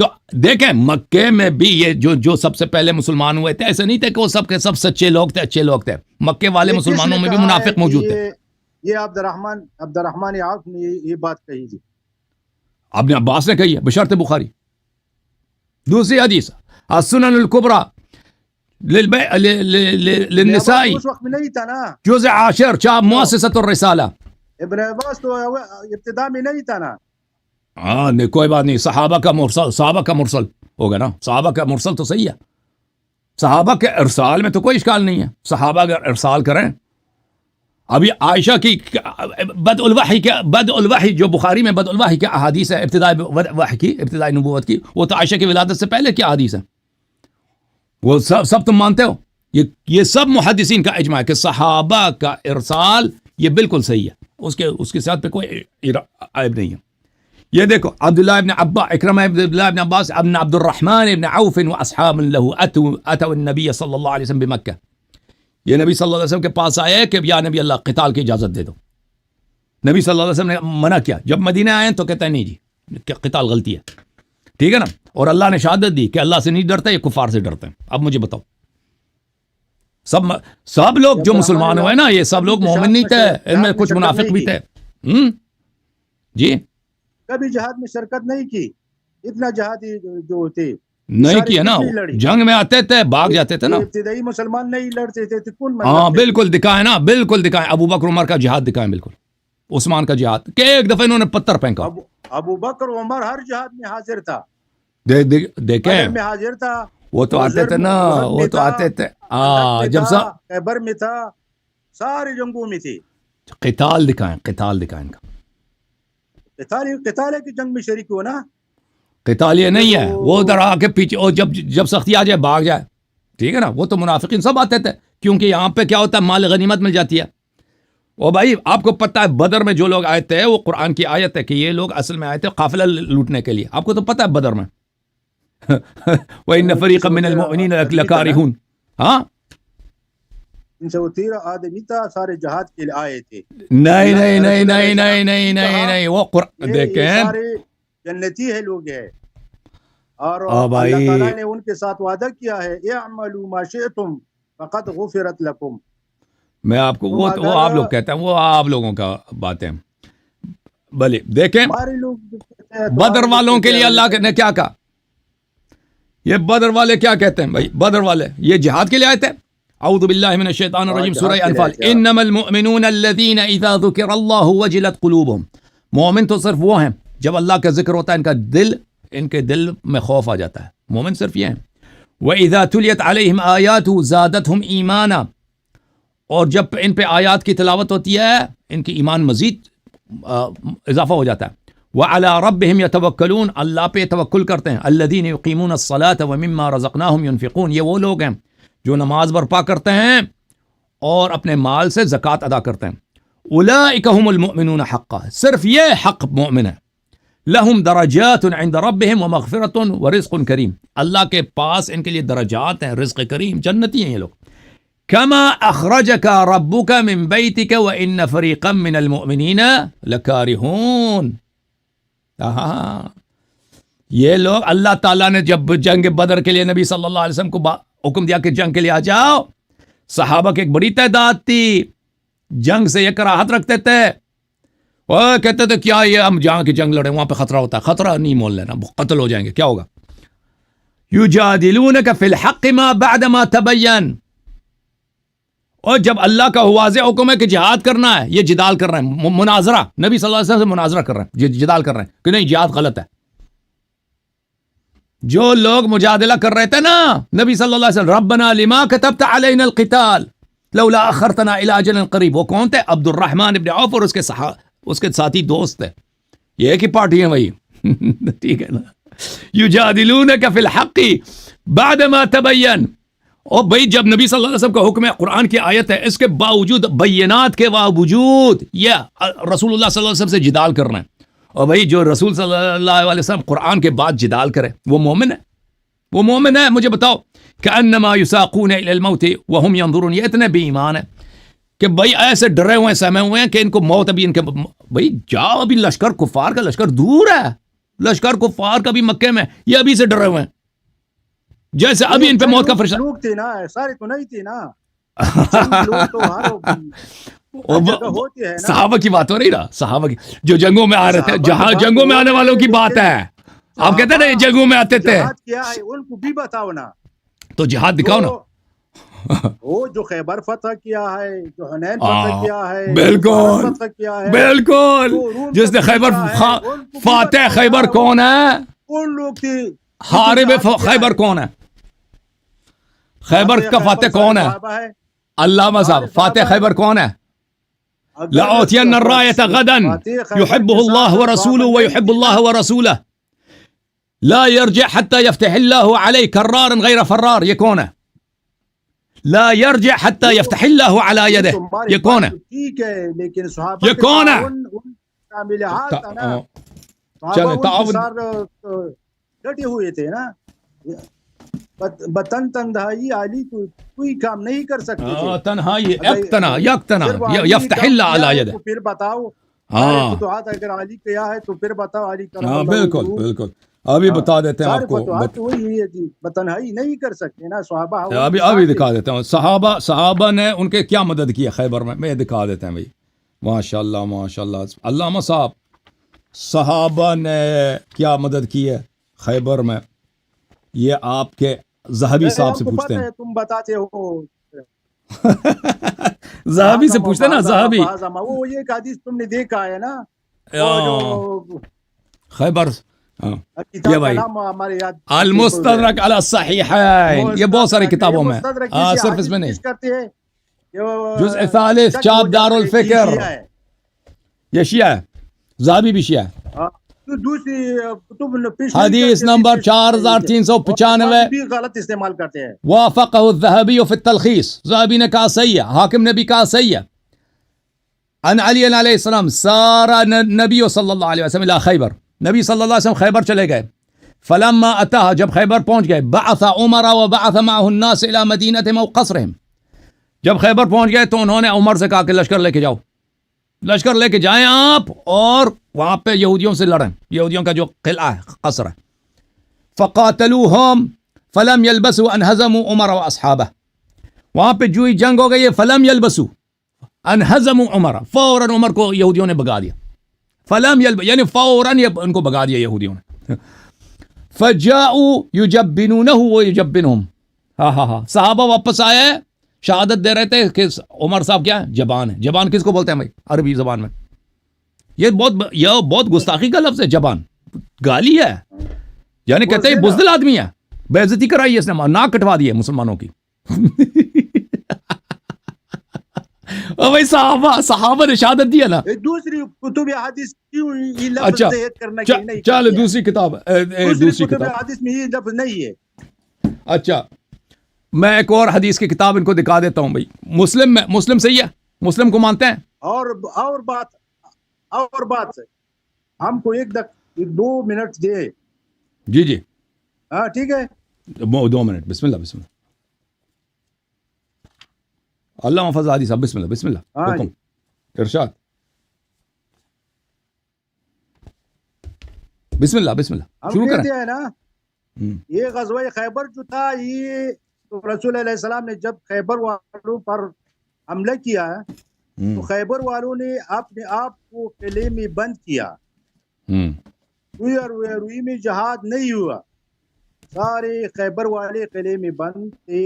A: تو دیکھیں مکے میں بھی یہ جو سب سے پہلے مسلمان ہوئے تھے، ایسے نہیں تھے کہ وہ سب کے سب سچے لوگ تھے، اچھے لوگ تھے. مکے والے مسلمانوں میں بھی منافق موجود تھے.
B: یہ عبد الرحمن عوف نے یہ بات کہی تھی،
A: ابن عباس نے کہی ہے بشرط بخاری. دوسری حدیث السنن الکبریٰ للنسائی
B: اس وقت میں نہیں تھا نا،
A: جزء 10 چاپ مؤسسۃ الرسالہ.
B: ابن عباس تو ابتدا میں نہیں تھا نا.
A: ہاں نہیں کوئی بات نہیں، صحابہ کا مرسل ہوگا نا، صحابہ کا مرسل تو صحیح ہے. صحابہ کے ارسال میں تو کوئی اشکال نہیں ہے، صحابہ اگر ارسال کریں. ابھی عائشہ کی بدء الوحی جو بخاری میں بدء الوحی کی احادیث ہے، ابتدائی وحی کی، ابتدائی نبوت کی، وہ تو عائشہ کی ولادت سے پہلے کی احادیث ہے. وہ سب تم مانتے ہو. یہ سب محدثین کا اجماع ہے کہ صحابہ کا ارسال یہ بالکل صحیح ہے، اس کے ساتھ پہ کوئی عیب نہیں ہے. یہ دیکھو عبداللہ ابن عباس، اکرمہ عبداللہ ابن عباس ابن عبد الرحمن ابن عوف واصحاب له اتوا النبي صلی اللہ علیہ وسلم بمکہ. یہ نبی صلی اللہ علیہ وسلم کے پاس آئے کہ یا نبی اللہ قتال کی اجازت دے دو. نبی صلی اللہ علیہ وسلم نے منع کیا. جب مدینہ آئے تو کہتے ہیں نہیں جی کہ قتال غلطی ہے، ٹھیک ہے نا. اور اللہ نے شہادت دی کہ اللہ سے نہیں ڈرتا، یہ کفار سے ڈرتے ہیں. اب مجھے بتاؤ، سب لوگ جو مسلمان ہوئے نا، یہ سب لوگ مومن نہیں تھے، ان میں کچھ منافق بھی تھے. جی
B: کبھی جہاد میں شرکت نہیں کی. اتنا جہادی جو تھے
A: نہیں کیا نا، جنگ میں آتے تھے بھاگ جاتے تھے نا.
B: ابتدائی مسلمان نہیں لڑتے تھے، کون؟
A: ہاں بالکل دکھائے نا، بالکل دکھائے. ابو بکر عمر کا جہاد دکھائے، بالکل عثمان کا جہاد کہ ایک دفعہ انہوں نے پتھر پھینکا.
B: ابو بکر عمر ہر جہاد میں حاضر تھا،
A: دیکھیں
B: میں حاضر تھا.
A: وہ تو آتے تھے نا، وہ تو آتے تھے. جب
B: خیبر میں تھا، سارے جنگوں میں تھے.
A: قتال دکھائیں ان کا.
B: قتال ہے کہ جنگ میں شریک ہو نا.
A: قتال یہ نہیں ہے وہ ادھر آ کے پیچھے، اور جب سختی آ جائے بھاگ جائے، ٹھیک ہے نا. وہ تو منافقین سب آتے تھے، کیونکہ یہاں پہ کیا ہوتا ہے، مال غنیمت مل جاتی ہے. اور بھائی آپ کو پتہ ہے بدر میں جو لوگ آئے تھے، وہ قرآن کی آیت ہے کہ یہ لوگ اصل میں آئے تھے قافلہ لوٹنے کے لیے. آپ کو تو پتہ ہے بدر میں وَإِنَّ فَرِيقًا مِّنَ الْمُؤْمِنِينَ لَكَارِهُونَ. ہاں
B: 313 آدمی تھا، سارے جہاد کے لیے آئے تھے.
A: نہیں وہ قرآن دیکھیں
B: سارے جنتی ہے لوگ ہیں، اور اللہ تعالیٰ نے ان کے ساتھ وعدہ کیا ہے اعملوا ما شئتم فقد غفرت لکم.
A: میں آپ کو وہ آپ لوگ کہتے ہیں، وہ آپ لوگوں کا بات ہے. بھلے دیکھیں بدر والوں کے لیے اللہ نے کیا کہا. یہ بدر والے کیا کہتے ہیں بھائی؟ بدر والے یہ جہاد کے لیے آئے تھے. اعوذ باللہ من الشیطان الرجیم، سورہ انفال. انما المؤمنون الذین اذا ذکر اللہ وجلت قلوبهم. مومن تو صرف وہ ہیں جب اللہ کا ذکر ہوتا ہے ان کے دل میں خوف آ جاتا ہے. مومن صرف یہ ہیں. وَإِذَا تُلِيَتْ عَلَيْهِمْ آيَاتُهُ زَادَتْهُمْ إِيمَانًا. اور جب ان پہ آیات کی تلاوت ہوتی ہے ان کی ایمان مزید اضافہ ہو جاتا ہے. وَعَلَىٰ رَبِّهِمْ يَتَوَكَّلُونَ. اللہ پہ توکل کرتے ہیں. الَّذِينَ يُقِيمُونَ الصَّلَاةَ وَمِمَّا رَزَقْنَاهُمْ يُنْفِقُونَ. یہ وہ لوگ ہیں جو نماز برپا کرتے ہیں اور اپنے مال سے زکوٰۃ ادا کرتے ہیں. أُولَٰئِكَ هُمُ الْمُؤْمِنُونَ حَقًّا. صرف یہ حق مومن ہے. لَهُمْ دَرَجَاتٌ عِنْدَ رَبِّهِمْ وَمَغْفِرَةٌ وَرِزْقٌ كَرِيمٌ. اللہ کے پاس ان کے لیے درجات ہیں، رزق کریم، جنتی ہیں یہ لوگ. كَمَا أَخْرَجَكَ رَبُّكَ مِنْ بَيْتِكَ وَإِنَّ فَرِيقًا مِنَ الْمُؤْمِنِينَ لَكَارِهُونَ. یہ لوگ اللہ تعالیٰ نے جب جنگ بدر کے لیے نبی صلی اللہ علیہ وسلم کو حکم دیا کہ جنگ کے لیے آ جاؤ، صحابہ کی ایک بڑی تعداد تھی، جنگ سے یہ کراہت رکھتے تھے. وہ کہتے تھے کیا یہ ہم جہاں کی جنگ لڑے وہاں پہ خطرہ ہوتا ہے. خطرہ نہیں مول لینا، قتل ہو جائیں گے، کیا ہوگا. یجادلونک فی الحق ما بعد ما تبین. اور جب اللہ کا واضح حکم ہے کہ جہاد کرنا ہے، یہ جدال کر رہے ہیں، مناظرہ. نبی صلی اللہ علیہ وسلم سے مناظرہ کر رہے ہیں، جدال کر رہے ہیں کہ نہیں جہاد غلط ہے. جو لوگ مجادلہ کر رہے تھے نا نبی صلی اللہ علیہ وسلم، ربنا لما كتبت علينا القتال لولا اخرتنا الى اجل قریب. وہ کون تھے؟ عبد الرحمن ابن عوف اور اس کے ساتھی دوست تھے. یہ ایک ہی پارٹی ہیں وہی. ٹھیک ہے نا. یجادلونک فی الحق بعد ما تبین. اور بھائی جب نبی صلی اللہ علیہ وسلم کا حکم ہے، قرآن کی آیت ہے، اس کے باوجود، بینات کے باوجود یہ رسول اللہ صلی اللہ علیہ وسلم سے جدال کر رہے ہیں. اور بھائی جو رسول صلی اللہ علیہ وسلم قرآن کے بعد جدال کرے وہ مومن ہے. وہ مومن ہے. مجھے بتاؤ کأنما یساقون الی الموت وهم ينظرون. یہ اتنے بے ایمان ہے کہ بھائی ایسے ڈرے ہوئے ہیں، سہمے ہوئے ہیں کہ ان کو موت ابھی ان کے بھائی جاؤ، ابھی لشکر کفار کا لشکر دور ہے، لشکر کفار کا بھی مکے میں، یہ ابھی سے ڈرے ہوئے ہیں جیسے ابھی ان پہ موت کا فرشتہ.
B: لوگ تھے نا، سارے تو نہیں تھے نا، لوگ تو ہر جگہ ہوتے ہیں نا.
A: صحابہ کی بات ہو رہی نا، صحابہ کی جو جنگوں میں آ رہے تھے، جہاں جنگوں میں آنے والوں کی بات ہے. آپ کہتے ہیں نا یہ جنگوں میں آتے تھے،
B: جہاد کیا ہے ان کو بھی بتاؤ نا.
A: تو جہاد دکھاؤ نا.
B: وہ جو خیبر فتح کیا ہے، جو حنین فتح کیا ہے،
A: بالکل
B: فتح کیا ہے،
A: بالکل. جس نے خیبر فاتح خیبر کون ہے؟
B: کون لوگ تھے؟
A: حارب خیبر کون ہے؟ خیبر کا فاتح کون ہے؟ علامہ صاحب، فاتح خیبر کون ہے؟ لأعطين الراية غدا يحبه الله ورسوله ويحب الله ورسوله لا يرجع حتى يفتح الله عليه كرارا غير فرار. یہ کون ہے؟ لا يرجع حتى يفتح الله على يده. یہ کون ہے؟
B: ٹھیک ہے، لیکن صحابہ
A: یہ کون ہے؟
B: چلیں ڈٹے ہوئے تھے نا. بطن تنہائی علی تو کوئی کام نہیں کر سکتے تھے.
A: تنہائی یکتنا یفتح اللہ علی یدہ.
B: پھر بتاؤ فتوحات اگر علی کیا ہے تو پھر بتاؤ علی کرم اللہ.
A: بالکل بالکل، ابھی بتا دیتے ہیں آپ کو.
B: بتنہائی نہیں کر سکتے نا صحابہ.
A: ابھی دکھا دیتا ہوں. صحابہ نے ان کے کیا مدد کی ہے خیبر میں دکھا دیتے ہیں بھائی. ماشاء اللہ ماشاء اللہ. علامہ صاحب، صحابہ نے کیا مدد کی ہے خیبر میں، یہ آپ کے ذہبی صاحب سے پوچھتے ہیں.
B: تم بتاتے ہو
A: ذہبی سے پوچھتے ہیں نا. ذہبی
B: وہ یہ حدیث تم نے دیکھا ہے نا،
A: خیبر یہ بھائی المستدرک علی الصحیحین، یہ بہت ساری کتابوں میں، صرف اس میں نہیں. جزء ثالث چاپ دار الفکر، یہ شیعہ ہے، ذہبی بھی شیعہ ہے. حدیث نمبر 4395
B: بھی غلط استعمال کرتے ہیں.
A: وافقہ الذهبی فی التلخیص، ذہبی نے کہا صحیح ہے، حاکم نے بھی کہا صحیح ہے. ان علی علیہ السلام سارا نبی صلی اللہ علیہ وسلم الى خیبر، نبی صلی اللہ علیہ وسلم خیبر چلے گئے. فلما اتاها، جب خیبر پہنچ گئے، بعث عمر وبعث معه الناس الى مدینتهم او قصرهم، جب خیبر پہنچ گئے تو انہوں نے عمر سے کہا کہ لشکر لے کے جاؤ، لشکر لے کے جائیں آپ اور وہاں پہ یہودیوں سے لڑیں، یہودیوں کا جو قلعہ ہے، قصر ہے. فقاتلوہم فلم يلبسوا ان هزموا عمر واصحابہ، وہاں پہ جو ہی جنگ ہو گئی ہے، فلم يلبسوا ان هزموا عمر، فوراً عمر کو یہودیوں نے بگا دیا. فلم يلبس یعنی فوراً ان کو بگا دیا یہودیوں نے. فجاءوا يجبنونه ويجبنهم، ہاں صحابہ واپس آئے، شہادت دے رہے تھے کہ عمر صاحب کیا ہے؟ جبان ہے. جبان کس کو بولتے ہیں بھائی عربی زبان میں؟ یہ بہت گستاخی کا لفظ ہے. جبان گالی ہے، یعنی کہتے ہیں بزدل آدمی ہے، بے عزتی کرائی ہے اس نے، ناک کٹوا دی ہے مسلمانوں کی. بھائی صحابہ نے شہادت دیا نا.
B: دوسری کتب حدیث کیوں یہ لفظ ذکر کرنا کہ نہیں؟
A: چلو دوسری کتاب، دوسری
B: کتب حدیث میں یہ لفظ نہیں ہے.
A: اچھا میں ایک اور حدیث کی کتاب ان کو دکھا دیتا ہوں بھائی. مسلم میں، مسلم صحیح ہے، مسلم کو مانتے ہیں.
B: اور بات ہم کو 2 منٹ دے.
A: جی
B: ہاں ٹھیک ہے،
A: 2 منٹ. بسم اللہ. اللہ محفظ حدیث صاحب، بسم اللہ حکم ارشاد. بسم اللہ شروع کریں
B: نا. یہ غزوہ خیبر جو تھا، یہ رسول علیہ السلام نے جب خیبر والوں پر حملہ کیا تو خیبر والوں نے اپنے آپ کو قلعے میں بند کیا. روئی میں جہاد نہیں ہوا، سارے خیبر والے قلعے میں بند تھے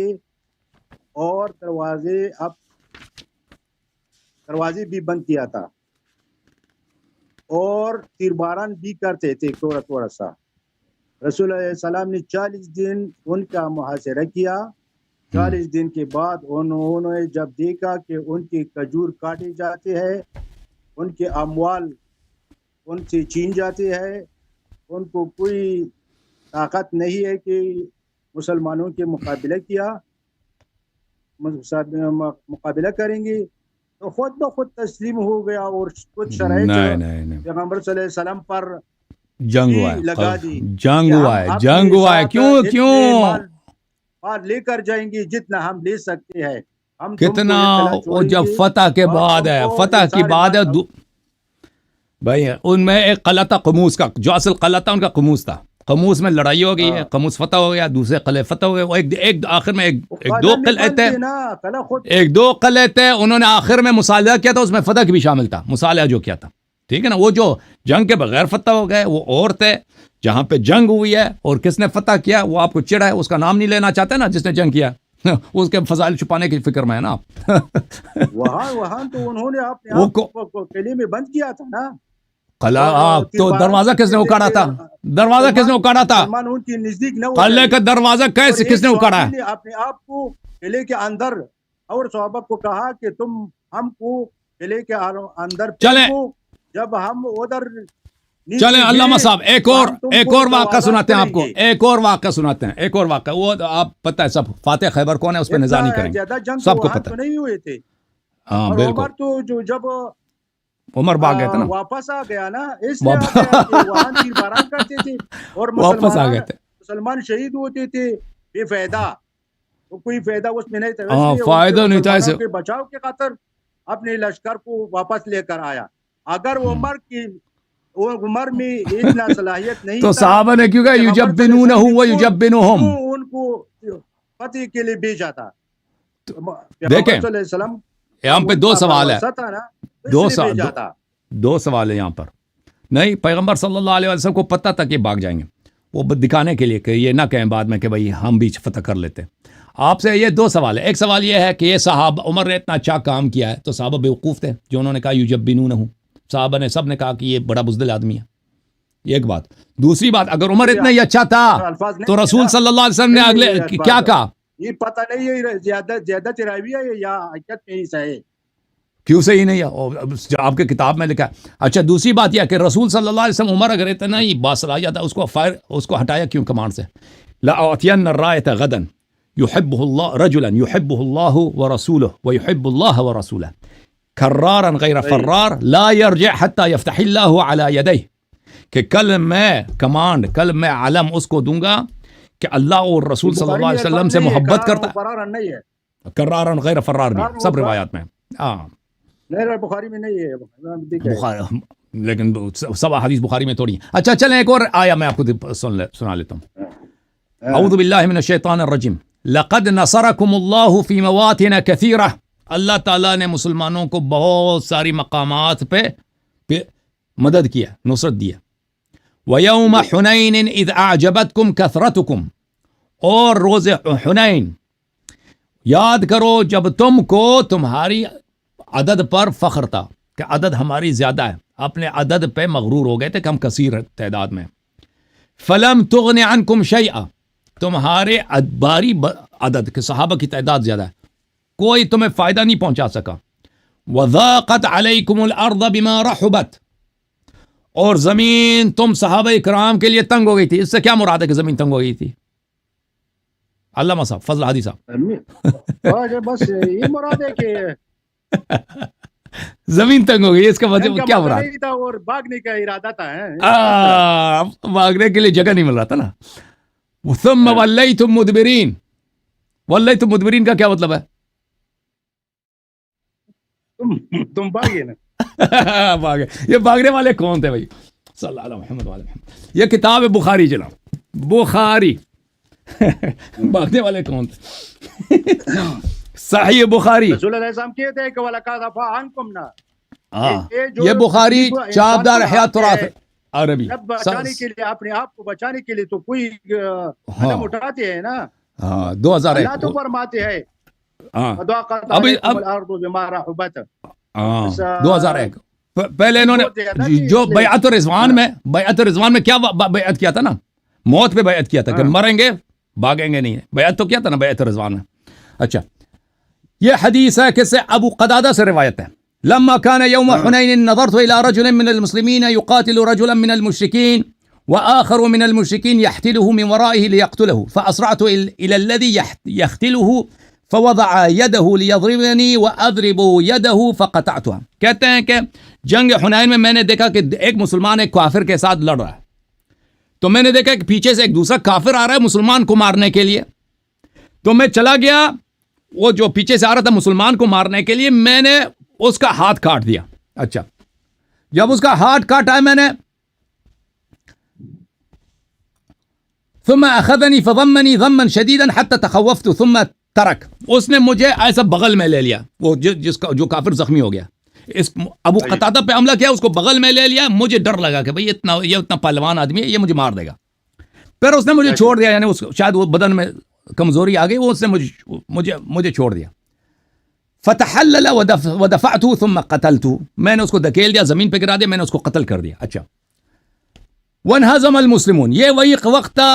B: اور دروازے بھی بند کیا تھا اور تیر باران بھی کرتے تھے تھوڑا سا. رسول علیہ السلام نے 40 دن ان کا محاصرہ کیا. 40 دن کے بعد انہوں نے جب دیکھا کہ ان کے کھجور کاٹے جاتے ہیں، ان کے اموال ان سے چھین جاتے ہیں، ان کو کوئی طاقت نہیں ہے کہ مسلمانوں کے مقابلہ کریں گے، تو خود بخود تسلیم ہو گیا اور کچھ شرائط پیغمبر صلی اللہ علیہ وسلم پر لگا دی.
A: جنگ ہوا ہے. کیوں
B: لے کر جائیں گے جتنا ہم لے سکتے ہیں. ہم
A: کتنا، وہ جب فتح کے بعد ہے، فتح کی بعد ہے. بھائی ان میں ایک قلعہ تھا قموس کا، جو اصل قلعہ تھا ان کا قموس تھا، قموس میں لڑائی ہو گئی ہے، قموس فتح ہو گیا، دوسرے قلعے فتح ہو گئے، وہ ایک آخر میں ایک دو قلعے تھے، انہوں نے آخر میں مصالحہ کیا تھا، اس میں فتح بھی شامل تھا، مصالحہ جو کیا تھا، ٹھیک ہے نا، وہ جو جنگ کے بغیر فتح ہو گئے وہ اور تھے، جہاں پہ جنگ ہوئی ہے اور کس نے فتح کیا وہ آپ کو چڑھا ہے، اس کا نام نہیں لینا چاہتے نا جس نے جنگ کیا اس کے فضائل چھپانے کی فکر میں ہے نا آپ
B: وہاں تو انہوں نے اپنے آپ کو قلعے میں بند کیا تھا نا،
A: قلعہ تو دروازہ کس نے اکاڑا تھا؟ دروازہ کس نے اکاڑا تھا؟
B: ان کے نزدیک نہ
A: قلعے کا دروازہ کس نے اکاڑا ہے؟
B: اپنے آپ کو قلعے کے اندر اور صحابہ کو کہا کہ تم ہم کو قلعے کے اندر پھینکو، جب ہم ادھر
A: چلیں علامہ صاحب ایک اور واقعہ سناتے ہیں آپ کو، ایک اور واقعہ سناتے ہیں، ایک اور واقعہ، وہ آپ پتہ ہے سب فاتح خیبر کون ہے اس پہ نظر نہیں کریں گے، سب کو پتہ
B: نہیں ہوئے تھے،
A: ہاں بالکل،
B: تو جو جب
A: عمر بھاگ گئے تھے نا،
B: واپس آ گیا نا، اس لیے وہاں تیر باران کرتے تھے اور
A: واپس آ گئے تھے،
B: مسلمان شہید ہوتے تھے بے فائدہ، تو کوئی فائدہ اس میں نہیں تھا،
A: ہاں فائدہ نہیں تھا اسے
B: بچاؤ کے خاطر اپنے لشکر کو واپس لے کر آیا، اگر عمر میں اتنا صلاحیت نہیں
A: تو صحابہ نے کیوں کہا یجبنونہ ویجبنہم،
B: ان کو فتح کے لیے بھیجا تھا۔
A: دیکھیں یہاں پہ دو سوال ہے، دو سوال ہے یہاں پر، نہیں پیغمبر صلی اللہ علیہ وسلم کو پتہ تھا کہ بھاگ جائیں گے، وہ دکھانے کے لیے کہ یہ نہ کہیں بعد میں کہ بھائی ہم بھی فتح کر لیتے۔ آپ سے یہ دو سوال ہے، ایک سوال یہ ہے کہ یہ صحابہ عمر نے اتنا اچھا کام کیا ہے تو صحابہ بیوقوف تھے جو انہوں نے کہا یجبنونہ، صحابہ نے سب نے کہا کہ یہ بڑا بزدل آدمی ہے، یہ ایک بات۔ دوسری بات، اگر عمر اتنا ہی اچھا تھا تو رسول صلی اللہ علیہ وسلم نے اگلے کیا کہا؟
B: یہ پتہ نہیں ہے زیادہ تراویہ ہے یا حقیقت میں ہی صحیح،
A: کیوں صحیح نہیں ہے؟ آپ کے کتاب میں لکھا ہے۔ اچھا دوسری بات یہ کہ رسول صلی اللہ علیہ وسلم عمر اگر اتنا ہی باصلاحیت تھا اس کو ہٹایا کیوں کمانڈ سے؟ لأعطین الرایۃ غدا یحبہ اللہ رجلا یحبہ اللہ ورسولہ ویحب اللہ ورسولہ کرارا غیر فرار لا یرجع حتی یفتح اللہ علی یدیہ، کہ کل میں کمانڈ، کل میں علم اس کو دوں گا کہ اللہ اور رسول صلی اللہ علیہ وسلم سے محبت کرتا ہے، کرارا غیر فرار بھی سب روایات میں، ہاں
B: بخاری میں نہیں ہے،
A: بخاری لیکن سب حدیث بخاری میں تھوڑی ہیں۔ اچھا چلیں ایک اور آیا میں آپ کو سنا لیتا ہوں، اعوذ باللہ من الشیطان الرجیم، لقد نصرکم اللہ فی مواطن کثیرہ، اللہ تعالیٰ نے مسلمانوں کو بہت ساری مقامات پہ مدد کیا، نصرت دیا۔ وَيَوْمَ حُنَيْنٍ اِذْ أَعْجَبَتْكُمْ كَثْرَتُكُمْ، اور روز حنین یاد کرو جب تم کو تمہاری عدد پر فخر تھا کہ عدد ہماری زیادہ ہے، اپنے عدد پہ مغرور ہو گئے تھے کہ ہم کثیر تعداد میں۔ فَلَمْ تُغْنِ عَنْكُمْ شَيْئًا، تمہارے باری عدد کے صحابہ کی تعداد زیادہ ہے، کوئی تمہیں فائدہ نہیں پہنچا سکا۔ وَضَاقَتْ عَلَيْكُمُ الْأَرْضَ بِمَا رَحُبَتْ، اور زمین تم صحابہ اکرام کے لیے تنگ ہو گئی تھی۔ اس سے کیا مراد ہے کہ زمین تنگ ہو گئی تھی؟ علامہ صاحب، فضل حدیث صاحب،
B: بس یہ مراد ہے کہ
A: زمین تنگ ہو گئی، اس کا مطلب کیا مراد؟
B: اور بھاگنے کا ارادہ تھا،
A: بھاگنے کے لیے جگہ نہیں مل رہا تھا نا۔ ثم ولیتم مدبرین، ولیتم مدبرین کا کیا مطلب ہے؟
B: تم بھاگے نا،
A: بھاگے۔ یہ بھاگنے والے کون تھے بھائی؟ صلی اللہ علیہ محمد وعلی محمد، یہ کتاب ہے بخاری جناب، بخاری بھاگنے والے کون تھے؟ صحیح بخاری،
B: رسول اللہ صلی اللہ علیہ وسلم کہتے ہیں کہ وَلَقَدْ عَفَا عَنْكُمْ نا،
A: یہ بخاری چابدار حیات تراث عربی،
B: بچانے کے لیے، اپنے آپ کو بچانے کے لیے تو کوئی قدم اٹھاتے ہیں نا،
A: 2001
B: اللہ تو فرماتے ہیں
A: ابھی 2001 پہلے انہوں نے جو بیعت رضوان میں کیا بیعت کیا تھا نا، موت پہ بیعت کیا تھا کہ مریں گے بھاگیں گے نہیں، بیعت تو کیا تھا نا بیعت رضوان میں۔ اچھا یہ حدیث ہے کس سے؟ ابو قتادہ سے روایت ہے۔ لما كان يوم حنين نظرت إلى رجل من المسلمين يقاتل رجلا من المشركين وآخر من المشركين يحتله من ورائه ليقتله فأسرعت إلى الذي يحتله فوضع يده ليضربني وأضرب يده فقطعتها۔ کہتے ہیں کہ جنگ حنین میں نے دیکھا کہ ایک مسلمان ایک کافر کے ساتھ لڑ رہا ہے، تو میں نے دیکھا کہ پیچھے سے ایک دوسرا کافر آ رہا ہے مسلمان کو مارنے کے لیے، تو میں چلا گیا، وہ جو پیچھے سے آ رہا تھا مسلمان کو مارنے کے لیے، میں نے اس کا ہاتھ کاٹ دیا۔ اچھا جب اس کا ہاتھ کاٹا ہے میں نے ثم اخذني فضمني ضما شديدا حتى تخوفت ثم ترك. اس نے مجھے ایسا بغل میں لے لیا, وہ جس کا جو کافر زخمی ہو گیا, اس ابو قتادہ پہ حملہ کیا, اس کو بغل میں لے لیا. مجھے ڈر لگا کہ بھئی یہ اتنا پہلوان آدمی ہے, یہ مجھے مار دے گا. پھر اس نے مجھے چھوڑ دیا, یعنی شاید وہ بدن میں کمزوری آ گئی, وہ اس نے مجھے چھوڑ دیا. فتحلل ودفعته ثم قتلته, میں نے اس کو دھکیل دیا, زمین پہ گرا دیا, میں نے اس کو قتل کر دیا. اچھا, وانہزم المسلمون, یہ وہی وقت تھا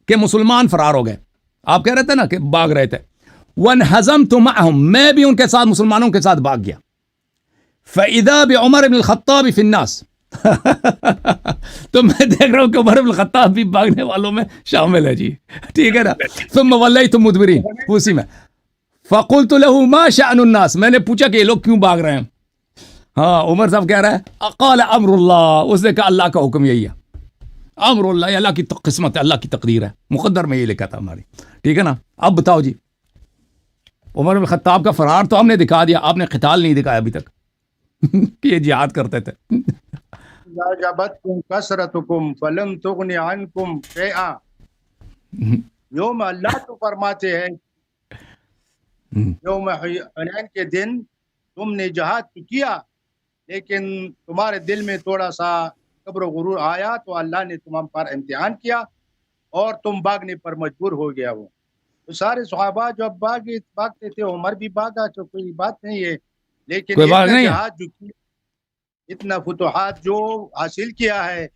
A: کہ مسلمان فرار ہو گئے. آپ کہہ رہے تھے نا کہ بھاگ رہے تھے. وانہزمت معهم, میں بھی ان کے ساتھ مسلمانوں کے ساتھ بھاگ گیا. فاذا بعمر بن الخطاب فی الناس, تو میں دیکھ رہا ہوں کہ عمر بن الخطاب بھی بھاگنے والوں میں شامل ہے جی, ٹھیک ہے نا. ثم ولیتم مدبرین, اسی میں فقلت له ما شأن الناس, میں نے پوچھا کہ یہ لوگ کیوں بھاگ رہے ہیں. ہاں, عمر صاحب کہہ رہا ہے قال امر اللہ, اس نے کہا اللہ کا حکم یہی ہے. امر اللہ, اللہ کی قسمت ہے, اللہ کی تقدیر ہے, مقدر میں یہ لکھا تھا ہماری, ٹھیک ہے نا. اب بتاؤ جی, عمر بن خطاب کا فرار تو ہم نے دکھا دیا, آپ نے قتال نہیں دکھایا ابھی تک کہ یہ جہاد کرتے تھے.
B: جابتکم کثرتکم فلم تغنی عنکم شیئا, یوم اللہ تو فرماتے ہیں یوم حنین کے دن تم نے جہاد تو کیا, لیکن تمہارے دل میں تھوڑا سا کبر و غرور آیا, تو اللہ نے تم پر امتحان کیا اور تم بھاگنے پر مجبور ہو گیا. وہ تو سارے صحابہ جو اب بھاگتے تھے, عمر بھی بھاگا, تو کوئی بات نہیں ہے. لیکن جہاد جو اتنا فتوحات جو حاصل کیا ہے,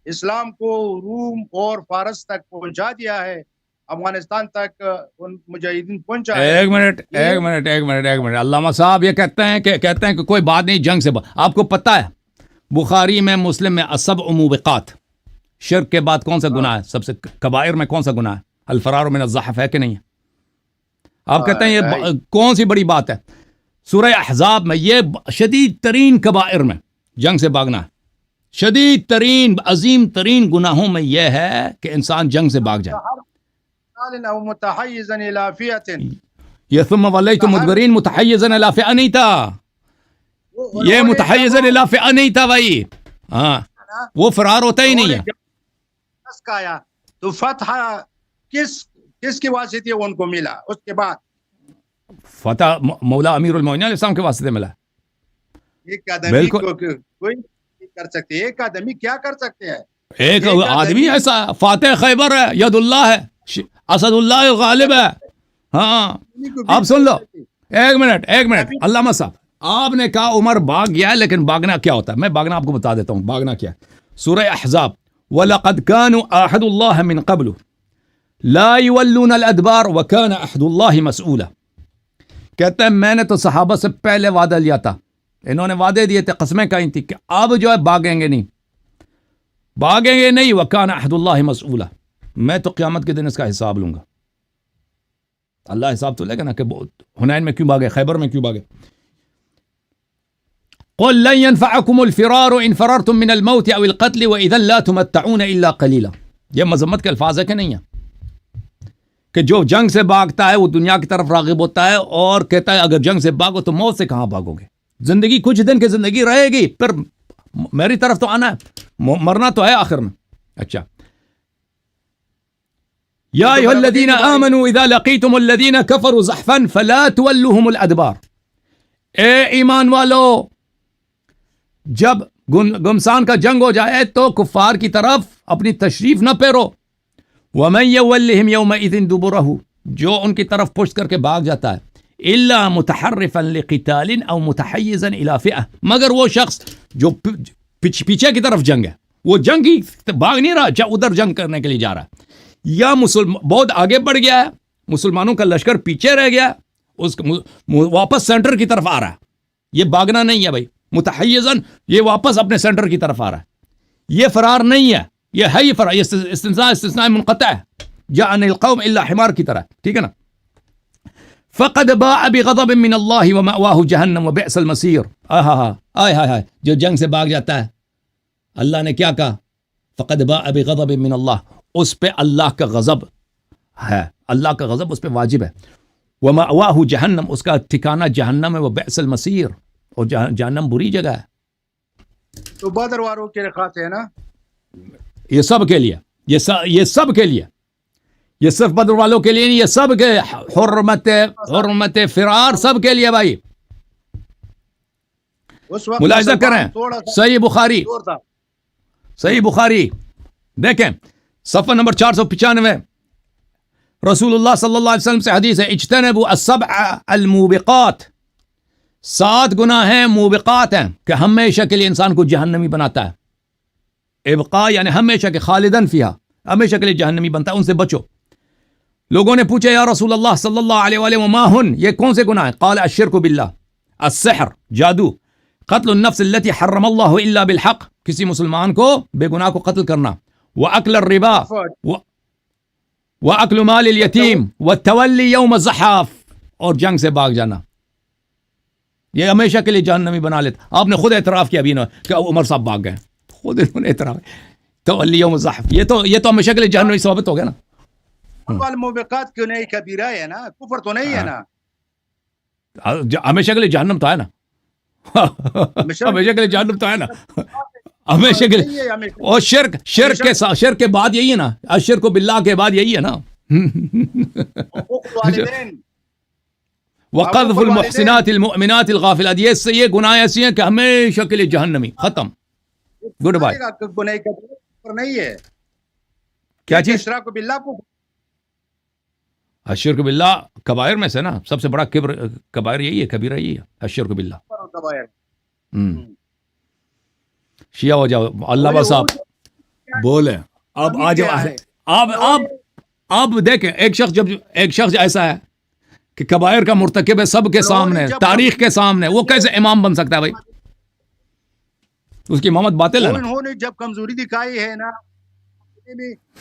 B: اسلام کو روم اور فارس تک پہنچا دیا ہے, افغانستان تک مجاہدین پہنچا ہے.
A: ایک منٹ, علامہ صاحب یہ کہتے ہیں کہ کوئی بات نہیں, جنگ سے آپ کو پتہ ہے بخاری میں, مسلم میں, السبع موبقات, شرک کے بعد کون سا گناہ ہے, سب سے کبائر میں کون سا گناہ ہے؟ الفرار من الزحف, ہے کہ نہیں ہے؟ آپ کہتے ہیں یہ کون سی بڑی بات ہے؟ سورہ احزاب میں یہ شدید ترین کبائر میں جنگ سے بھاگنا ہے. شدید ترین عظیم ترین گناہوں میں یہ ہے کہ انسان جنگ سے بھاگ جائے. یہ ثم ولیتم مدبرین متحیزا الی فئہ نہیں تھا, یہ متحیزا الی فئہ نہیں تھا بھائی. ہاں, وہ فرار ہوتا ہی نہیں ہے.
B: تو فتح کس کے واسطے ان کو ملا؟ اس کے بعد
A: فتح مولا امیر المومنین علیہ السلام کے واسطے ملا.
B: ایک آدمی کو کوئی کر سکتے, ایک آدمی کیا کر سکتے ہیں؟
A: ایک آدمی ایسا فاتح خیبر ہے, ید اللہ ہے, اسد اللہ غالب ہے. ہاں, آپ سن لو, ایک منٹ, علامہ صاحب, آپ نے کہا عمر بھاگ گیا ہے, لیکن بھاگنا کیا ہوتا ہے؟ میں بھاگنا آپ کو بتا دیتا ہوں, بھاگنا کیا ہے. سورہ احزاب, وَلَقَدْ كَانُوا عَاهَدُوا اللَّهَ مِنْ قَبْلُ لَا يُوَلُّونَ الْأَدْبَارَ وَكَانَ عَهْدُ اللَّهِ مَسْئُولًا. کہتے ہیں میں نے تو صحابہ سے پہلے وعدہ لیا تھا, انہوں نے وعدے دیے تھے, قسمیں کہیں تھی کہ اب جو ہے بھاگیں گے نہیں. وَكَانَ عَهْدُ اللَّهِ مَسْئُولًا, میں تو قیامت کے دن اس کا حساب لوں گا. اللہ حساب تو لے گا نا کہ حنین میں کیوں بھاگے, خیبر میں کیوں بھاگے. قُلْ لَن يَنْفَعَكُمُ الْفِرَارُ إِنْ فَرَرْتُم مِّنَ الْمَوْتِ أَوِ الْقَتْلِ وَإِذًا لَّا تُمَتَّعُونَ إِلَّا قَلِيلًا. یہ مذمت کے الفاظ ہے کہ نہیں ہے کہ جو جنگ سے بھاگتا ہے وہ دنیا کی طرف راغب ہوتا ہے اور کہتا ہے اگر جنگ سے بھاگو تو موت سے کہاں بھاگو گے, زندگی کچھ دن کی زندگی رہے گی, پھر میری طرف تو آنا ہے, مرنا تو ہے آخر میں. اچھا, یا ایھا الذین آمنوا اذا لقیتم الذین کفروا زحفا فلا تولوہم الادبار. اے ایمان والو, جب گمسان کا جنگ ہو جائے تو کفار کی طرف اپنی تشریف نہ پھیرو. وَمَن يَوَلِّهِمْ يَوْمَئِذٍ دُبُرَهُ, جو ان کی طرف پشت کر کے بھاگ جاتا ہے, إِلَّا مُتَحَرِّفًا لِقِتَالٍ أَوْ مُتَحَيِّزًا إِلَى فِئَةٍ, مگر وہ شخص جو پیچھے کی طرف جنگ ہے, وہ جنگ کی بھاگ نہیں رہا, ادھر جنگ کرنے کے لیے جا رہا ہے, یا بہت آگے بڑھ گیا ہے, مسلمانوں کا لشکر پیچھے رہ گیا, اس واپس سینٹر کی طرف آ رہا ہے, یہ بھاگنا نہیں ہے بھائی. متحیزن, یہ واپس اپنے سینٹر کی طرف آ رہا ہے, یہ فرار نہیں ہے, یہ ہے یہ فرار, یہ استثناء منقطع ہے, جاء القوم الا حمار کی طرح, ٹھیک ہے نا. فقد باء بغضب من اللہ ومأواہ جہنم وبئس المصیر. جو جنگ سے بھاگ جاتا ہے, اللہ نے کیا کہا, فقد باء بغضب من اللہ, اس پہ اللہ کا غضب ہے, اللہ کا غضب اس پہ واجب ہے. ومأواہ جہنم, اس کا ٹھکانہ جہنم ہے. وبئس المصیر, اور جہنم بری جگہ ہے.
B: تو بدر والوں کے خاص ہے نا.
A: یہ سب کے لیے، یہ سب کے لیے، یہ صرف بدر والوں کے لیے نہیں، یہ سب کے حرمت فرار سب کے لیے بھائی.
B: اس وقت
A: ملاحظہ کریں صحیح بخاری، صحیح بخاری دیکھیں صفحہ نمبر 495، رسول اللہ صلی اللہ علیہ وسلم سے حدیث ہے، اجتنبوا السبع الموبقات، 7 گناہ ہیں موبقات ہیں کہ ہمیشہ کے لیے انسان کو جہنمی بناتا ہے. ابقاء یعنی ہمیشہ کے، خالدن فیہا، ہمیشہ کے لیے جہنمی بنتا ہے، ان سے بچو. لوگوں نے پوچھا یا رسول اللہ صلی اللہ علیہ وآلہ وما ہن، یہ کون سے گناہ ہیں؟ قال الشرک باللہ، السحر جادو، قتل النفس التي حرم اللہ الا بالحق، کسی مسلمان کو بے گناہ کو قتل کرنا، واکل الربا، واکل مال الیتیم، والتولی یوم الزحاف، اور جنگ سے بھاگ جانا. یہ ہمیشہ کے لیے جہنمی بنا لیتا. آپ نے خود اعتراف کیا ابھی نا کہ عمر صاحب بھاگ گئے، خود انہوں نے اعتراف، تولی یوم الزحف، یہ تو ہمیشہ کے لیے جہنمی ثابت ہو گیا نا.
B: الموبقات کیوں نہیں؟ کبیرہ ہے نا، کفر تو نہیں ہے نا.
A: ہمیشہ کے لیے جہنم تو ہے نا، ہمیشہ کے لیے جہنم تو ہے نا، ہمیشہ کے لیے. اور شرک کے بعد یہی ہے نا، الشرک باللہ کے بعد یہی ہے نا. وقذف المحسنات المؤمنات الغافلات، یہ گناہ ایسی ہیں کہ ہمیشہ کے لیے جہنمی، ختم، گڈ بائے.
B: نہیں ہے
A: کیا چیز؟
B: اشراک باللہ کو
A: الشرک باللہ کبائر میں سے نا، سب سے بڑا کبائر یہی ہے، کبیرہ یہی ہے الشرک باللہ. شیعہ ہو جاؤ. اللہ بس آپ بولے اب آ جاؤ. آپ دیکھیں ایک شخص ایسا ہے کہ کبائر کا مرتکب ہے سب کے سامنے، تاریخ کے سامنے، وہ کیسے امام بن سکتا ہے بھائی؟ اس کی امامت باطل ہے نا.
B: انہوں نے جب کمزوری دکھائی ہے نا،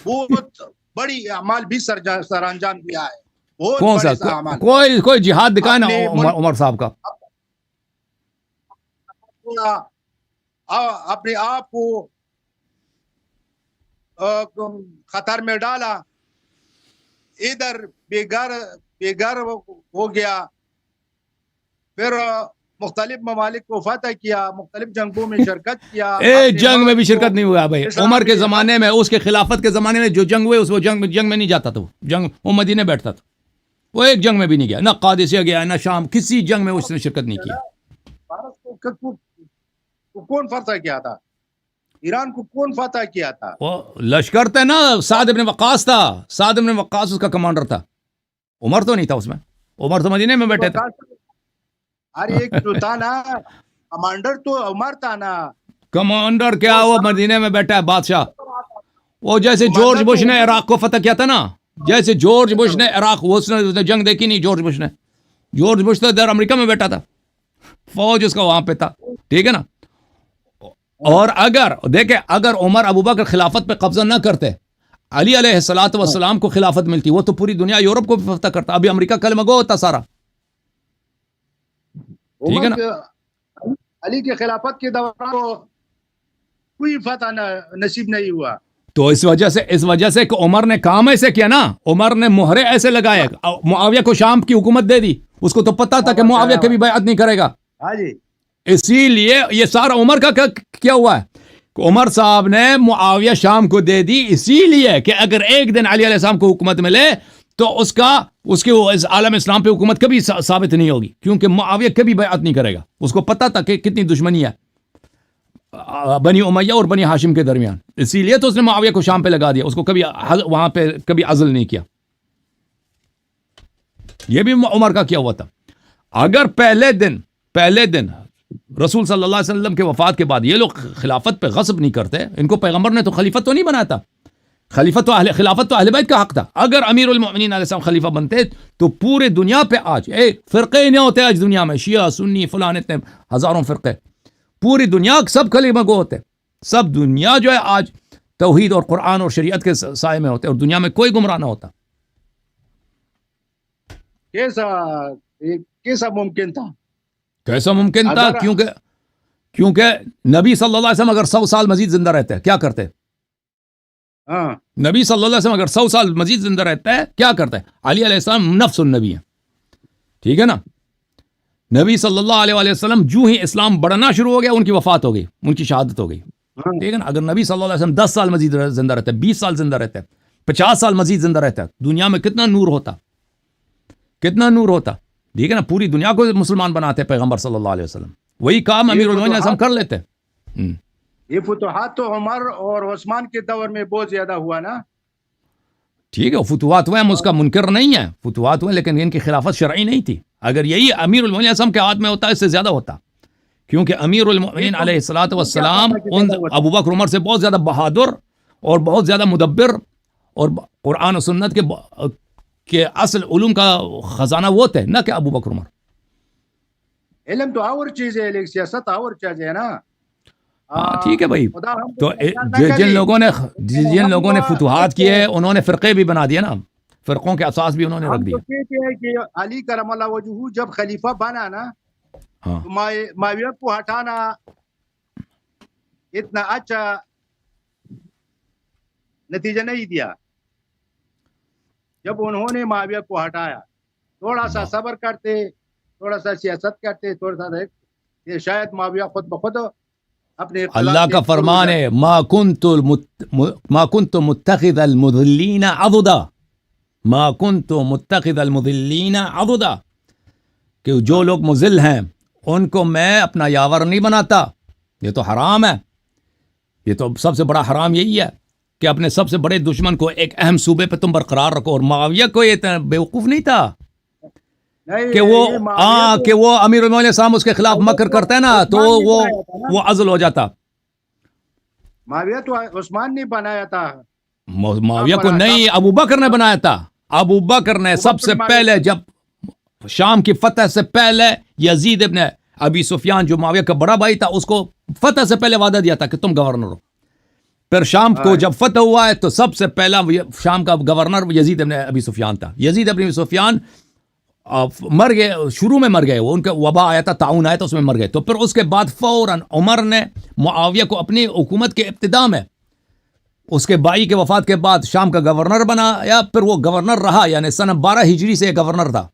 B: بہت بڑی اعمال بھی سر انجام دیا ہے.
A: کون سا؟ کوئی جہاد دکھائے نا عمر صاحب کا.
B: اپنے آپ کو خطر میں ڈالا، ادھر بے گھر ہو گیا، پھر مختلف ممالک کو فتح کیا، مختلف جنگوں میں شرکت کیا.
A: ایک جنگ میں بھی شرکت نہیں ہوا بھائی. عمر کے زمانے میں، اس کے خلافت کے زمانے میں جو جنگ ہوئے، اس وہ جنگ میں نہیں جاتا تھا. وہ مدینے بیٹھتا تھا، وہ ایک جنگ میں بھی نہیں گیا، نہ قادسیہ گیا نہ شام، کسی جنگ میں اس نے شرکت نہیں کیا.
B: بھارت کو کون فتح کیا تھا؟ ایران کو کون فتح کیا تھا؟
A: وہ لشکر تھا نا، سعد ابن وقاص تھا، سعد ابن وقاص اس کا کمانڈر تھا. عمر تو نہیں تھا اس میں، عمر تو مدینے میں بیٹھے تھے.
B: ہر ایک جو تھا نا کمانڈر تو عمر تھا نا.
A: کمانڈر کیا، وہ مدینے میں بیٹھا ہے بادشاہ. وہ جیسے جارج بش نے عراق کو فتح کیا تھا نا، جیسے جارج بش نے عراق، اس نے جنگ دیکھی نہیں. جارج بش تو ادھر امریکہ میں بیٹھا تھا، فوج اس کا وہاں پہ تھا، ٹھیک ہے نا. اور اگر عمر ابوبکر خلافت پہ قبضہ نہ کرتے، علی علیہ الصلوۃ والسلام کو خلافت ملتی، وہ تو پوری دنیا یورپ کو بھی فتح کرتا. ابھی امریکہ کلمہ گو ہوتا سارا، ٹھیک ہے نا.
B: علی کے خلافت کے دوران کوئی فتح نصیب نہیں ہوا.
A: تو اس وجہ سے کہ عمر نے کام ایسے کیا نا، عمر نے مہرے ایسے لگائے، معاویہ کو شام کی حکومت دے دی. اس کو تو پتا تھا کہ معاویہ کبھی بیعت نہیں کرے گا.
B: ہاں جی،
A: اسی لیے یہ سارا عمر کا کیا ہوا ہے کہ عمر صاحب نے معاویہ شام کو دے دی، اسی لیے کہ اگر ایک دن علی علیہ السلام کو حکومت ملے تو اس کی عالم اسلام پہ حکومت کبھی ثابت نہیں ہوگی، کیونکہ معاویہ کبھی بیعت نہیں کرے گا. اس کو پتا تھا کہ کتنی دشمنی ہے بنی امیہ اور بنی ہاشم کے درمیان، اسی لیے تو اس نے معاویہ کو شام پہ لگا دیا. اس کو کبھی وہاں پہ کبھی عزل نہیں کیا. یہ بھی عمر کا کیا ہوا تھا. اگر پہلے دن رسول صلی اللہ علیہ وسلم کے وفات کے بعد یہ لوگ خلافت پہ غصب نہیں کرتے، ان کو پیغمبر نے تو خلیفت تو نہیں بنایا تھا، خلافت تو اہل بیت کا حق تھا. اگر امیر المؤمنین علیہ السلام خلیفہ بنتے تو پورے دنیا پہ آج ایک فرقے ہی نہیں ہوتے. آج دنیا میں شیعہ سنی فلان اتنے ہزاروں فرقے، پوری دنیا سب کلمہ گو ہوتے. سب دنیا جو ہے آج توحید اور قرآن اور شریعت کے سائے میں ہوتے، اور دنیا میں کوئی گمراہ نہ ہوتا.
B: کیسا ممکن تھا؟
A: کیسا ممکن تھا؟ کیونکہ نبی صلی اللہ علیہ وسلم اگر 100 سال مزید زندہ رہتے کیا کرتے؟ نبی صلی اللہ علیہ وسلم اگر 100 سال مزید زندہ رہتا ہے کیا کرتا ہے؟ علی علیہ السلام نفس النبی ہے، ٹھیک ہے نا. نبی صلی اللہ علیہ وآلہ وسلم جو ہی اسلام بڑھنا شروع ہو گیا ان کی وفات ہو گئی، ان کی شہادت ہو گئی. ٹھیک ہے نا. اگر نبی صلی اللہ علیہ وسلم 10 سال مزید زندہ رہتا ہے، 20 سال زندہ رہتا ہے، 50 سال مزید زندہ رہتا ہے، دنیا میں کتنا نور ہوتا، کتنا نور ہوتا. ٹھیک ہے نا. پوری دنیا کو مسلمان بناتے پیغمبر صلی اللہ علیہ وسلم. وہی کام امیر المومنین ہم کر لیتے.
B: یہ فتوحات تو عمر اور عثمان کے دور میں بہت زیادہ ہوا نا.
A: ٹھیک ہے، فتوحات ہوئے، ہم اس کا منکر نہیں ہے، فتوحات ہوئے، لیکن ان کی خلافت شرعی نہیں تھی. اگر یہی امیر المومنین اعظم کے ہاتھ میں ہوتا اس سے زیادہ ہوتا، کیونکہ امیر المومنین علیہ الصلوۃ والسلام ان ابو بکر عمر سے بہت زیادہ بہادر اور بہت زیادہ مدبر، اور قرآن و سنت کے اصل علوم کا خزانہ وہ تھے، نہ کہ ابو بکر عمر.
B: علم تو اور چیز ہے، لیکن سیاست اور چیز ہے نا.
A: ہاں ٹھیک ہے بھائی.
B: خدا ہم
A: تو
B: کو
A: جن لوگوں نے فتوحات کیے انہوں نے فرقے بھی بنا دیے نا، فرقوں کے اساس بھی انہوں نے رکھ دیا.
B: ہم تو کہتے ہیں کہ علی کرم اللہ وجہہ جب خلیفہ بنا نا،
A: ہاں
B: تو معاویہ کو ہٹانا اتنا اچھا نتیجہ نہیں دیا. جب انہوں نے معاویہ کو ہٹایا، تھوڑا سا صبر کرتے، تھوڑا سا سیاست کرتے، تھوڑا سا یہ شاید معاویہ خود بخود اپنے
A: اللہ کا فرمان ہے ما كنت متخذ المضلین عضدا، ما كنت متخذ المضلین عضدا، کہ جو لوگ مضل ہیں ان کو میں اپنا یاور نہیں بناتا. یہ تو حرام ہے، یہ تو سب سے بڑا حرام یہی ہے کہ اپنے سب سے بڑے دشمن کو ایک اہم صوبے پہ تم برقرار رکھو. اور معاویہ کو یہ بیوقوف نہیں تھا کہ وہ امیر المومنین صاحب اس کے خلاف مکر کرتا ہے نا تو وہ عزل ہو جاتا.
B: معاویہ تو عثمان نے بنایا تھا،
A: معاویہ کو نہیں، ابو بکر نے بنایا تھا. ابو بکر نے سب سے پہلے، جب شام کی فتح سے پہلے، یزید ابن ابی سفیان جو معاویہ کا بڑا بھائی تھا، اس کو فتح سے پہلے وعدہ دیا تھا کہ تم گورنر ہو. پھر شام کو جب فتح ہوا ہے تو سب سے پہلا شام کا گورنر یزید ابن ابی سفیان تھا. یزید ابن ابی سفیان مر گئے، شروع میں مر گئے، وہ ان کا وبا آیا تھا، تعاون آیا تھا، اس میں مر گئے. تو پھر اس کے بعد فوراً عمر نے معاویہ کو اپنی حکومت کے ابتدا میں اس کے بھائی کے وفات کے بعد شام کا گورنر بنایا. پھر وہ گورنر رہا، یعنی سنہ 12 ہجری سے گورنر تھا،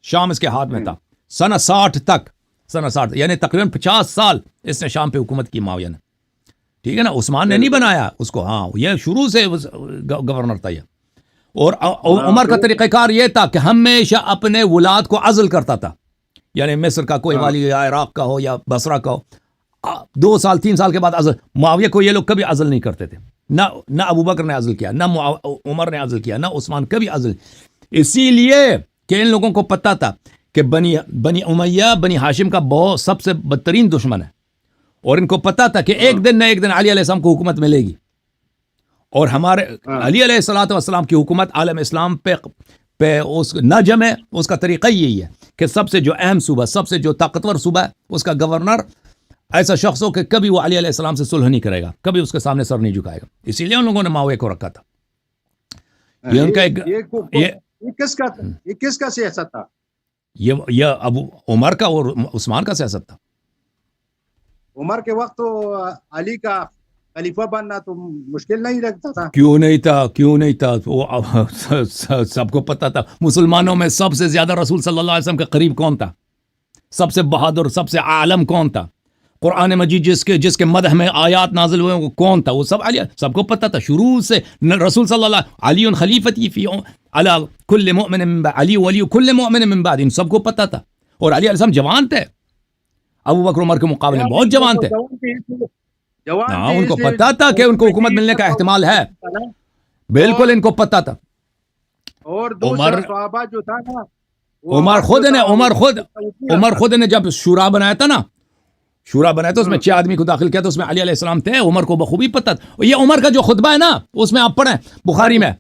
A: شام اس کے ہاتھ میں تھا سنہ 60 تک، سنہ 60 یعنی تقریباً 50 سال اس نے شام پہ حکومت کی معاویہ نے. ٹھیک ہے نا. عثمان نے نہیں بنایا اس کو، ہاں یہ شروع سے گورنر تھا یہ. اور عمر کا طریقہ کار یہ تھا کہ ہمیشہ اپنے ولاد کو عزل کرتا تھا، یعنی مصر کا کوئی والی یا عراق کا ہو یا بصرہ کا ہو، 2 سال 3 سال کے بعد عزل. معاویہ کو یہ لوگ کبھی عزل نہیں کرتے تھے، نہ ابو بکر نے عزل کیا، نہ عمر نے عزل کیا، نہ عثمان کبھی عزل. اسی لیے کہ ان لوگوں کو پتہ تھا کہ بنی امیہ بنی ہاشم کا بہت سب سے بدترین دشمن ہے، اور ان کو پتہ تھا کہ ایک دن نہ ایک دن علی علیہ السلام کو حکومت ملے گی. اور ہمارے علی علیہ الصلوۃ والسلام کی حکومت عالم اسلام پہ اس نہ جمے. اس کا طریقہ یہی ہے کہ سب سے جو اہم صوبہ، سب سے جو طاقتور صوبہ ہے، اس کا گورنر ایسا شخص ہو کہ کبھی وہ علی علیہ السلام سے صلح نہیں کرے گا، کبھی اس کے سامنے سر نہیں جھکائے گا. اسی لیے ان لوگوں نے معاویہ کو رکھا تھا. یہ ان کا
B: یہ کس کا سیاست تھا؟
A: یہ ابو عمر کا اور عثمان کا سیاست تھا.
B: عمر کے وقت تو علی کا خلیفہ بننا تو مشکل نہیں لگتا تھا.
A: کیوں نہیں تھا وہ سب کو پتا تھا. مسلمانوں میں سب سے زیادہ رسول صلی اللہ علیہ وسلم کے قریب کون تھا؟ سب سے بہادر، سب سے عالم کون تھا؟ قرآن مجید جس کے مدح میں آیات نازل ہوئے وہ کون تھا؟ وہ سب علی، سب کو پتا تھا شروع سے. رسول صلی اللہ علی خلیفتی فی علی کل مؤمن من بعد، علی ولی کل مؤمن من بعد، ان سب کو پتا تھا. اور علی علیہ السلام جوان تھے، ابو بکر عمر کے مقابلے میں بہت جوان تھے. ہاں ان کو پتا تھا کہ ان کو حکومت ملنے کا احتمال ہے، بالکل ان کو پتا تھا.
B: اور دوسرا صحابہ جو تھا نا،
A: عمر خود نے جب شورا بنایا تھا نا، تو اس میں 6 آدمی کو داخل کیا، تو اس میں علی علیہ السلام تھے. عمر کو بخوبی پتا تھا. یہ عمر کا جو خطبہ ہے نا، اس میں آپ پڑھیں بخاری میں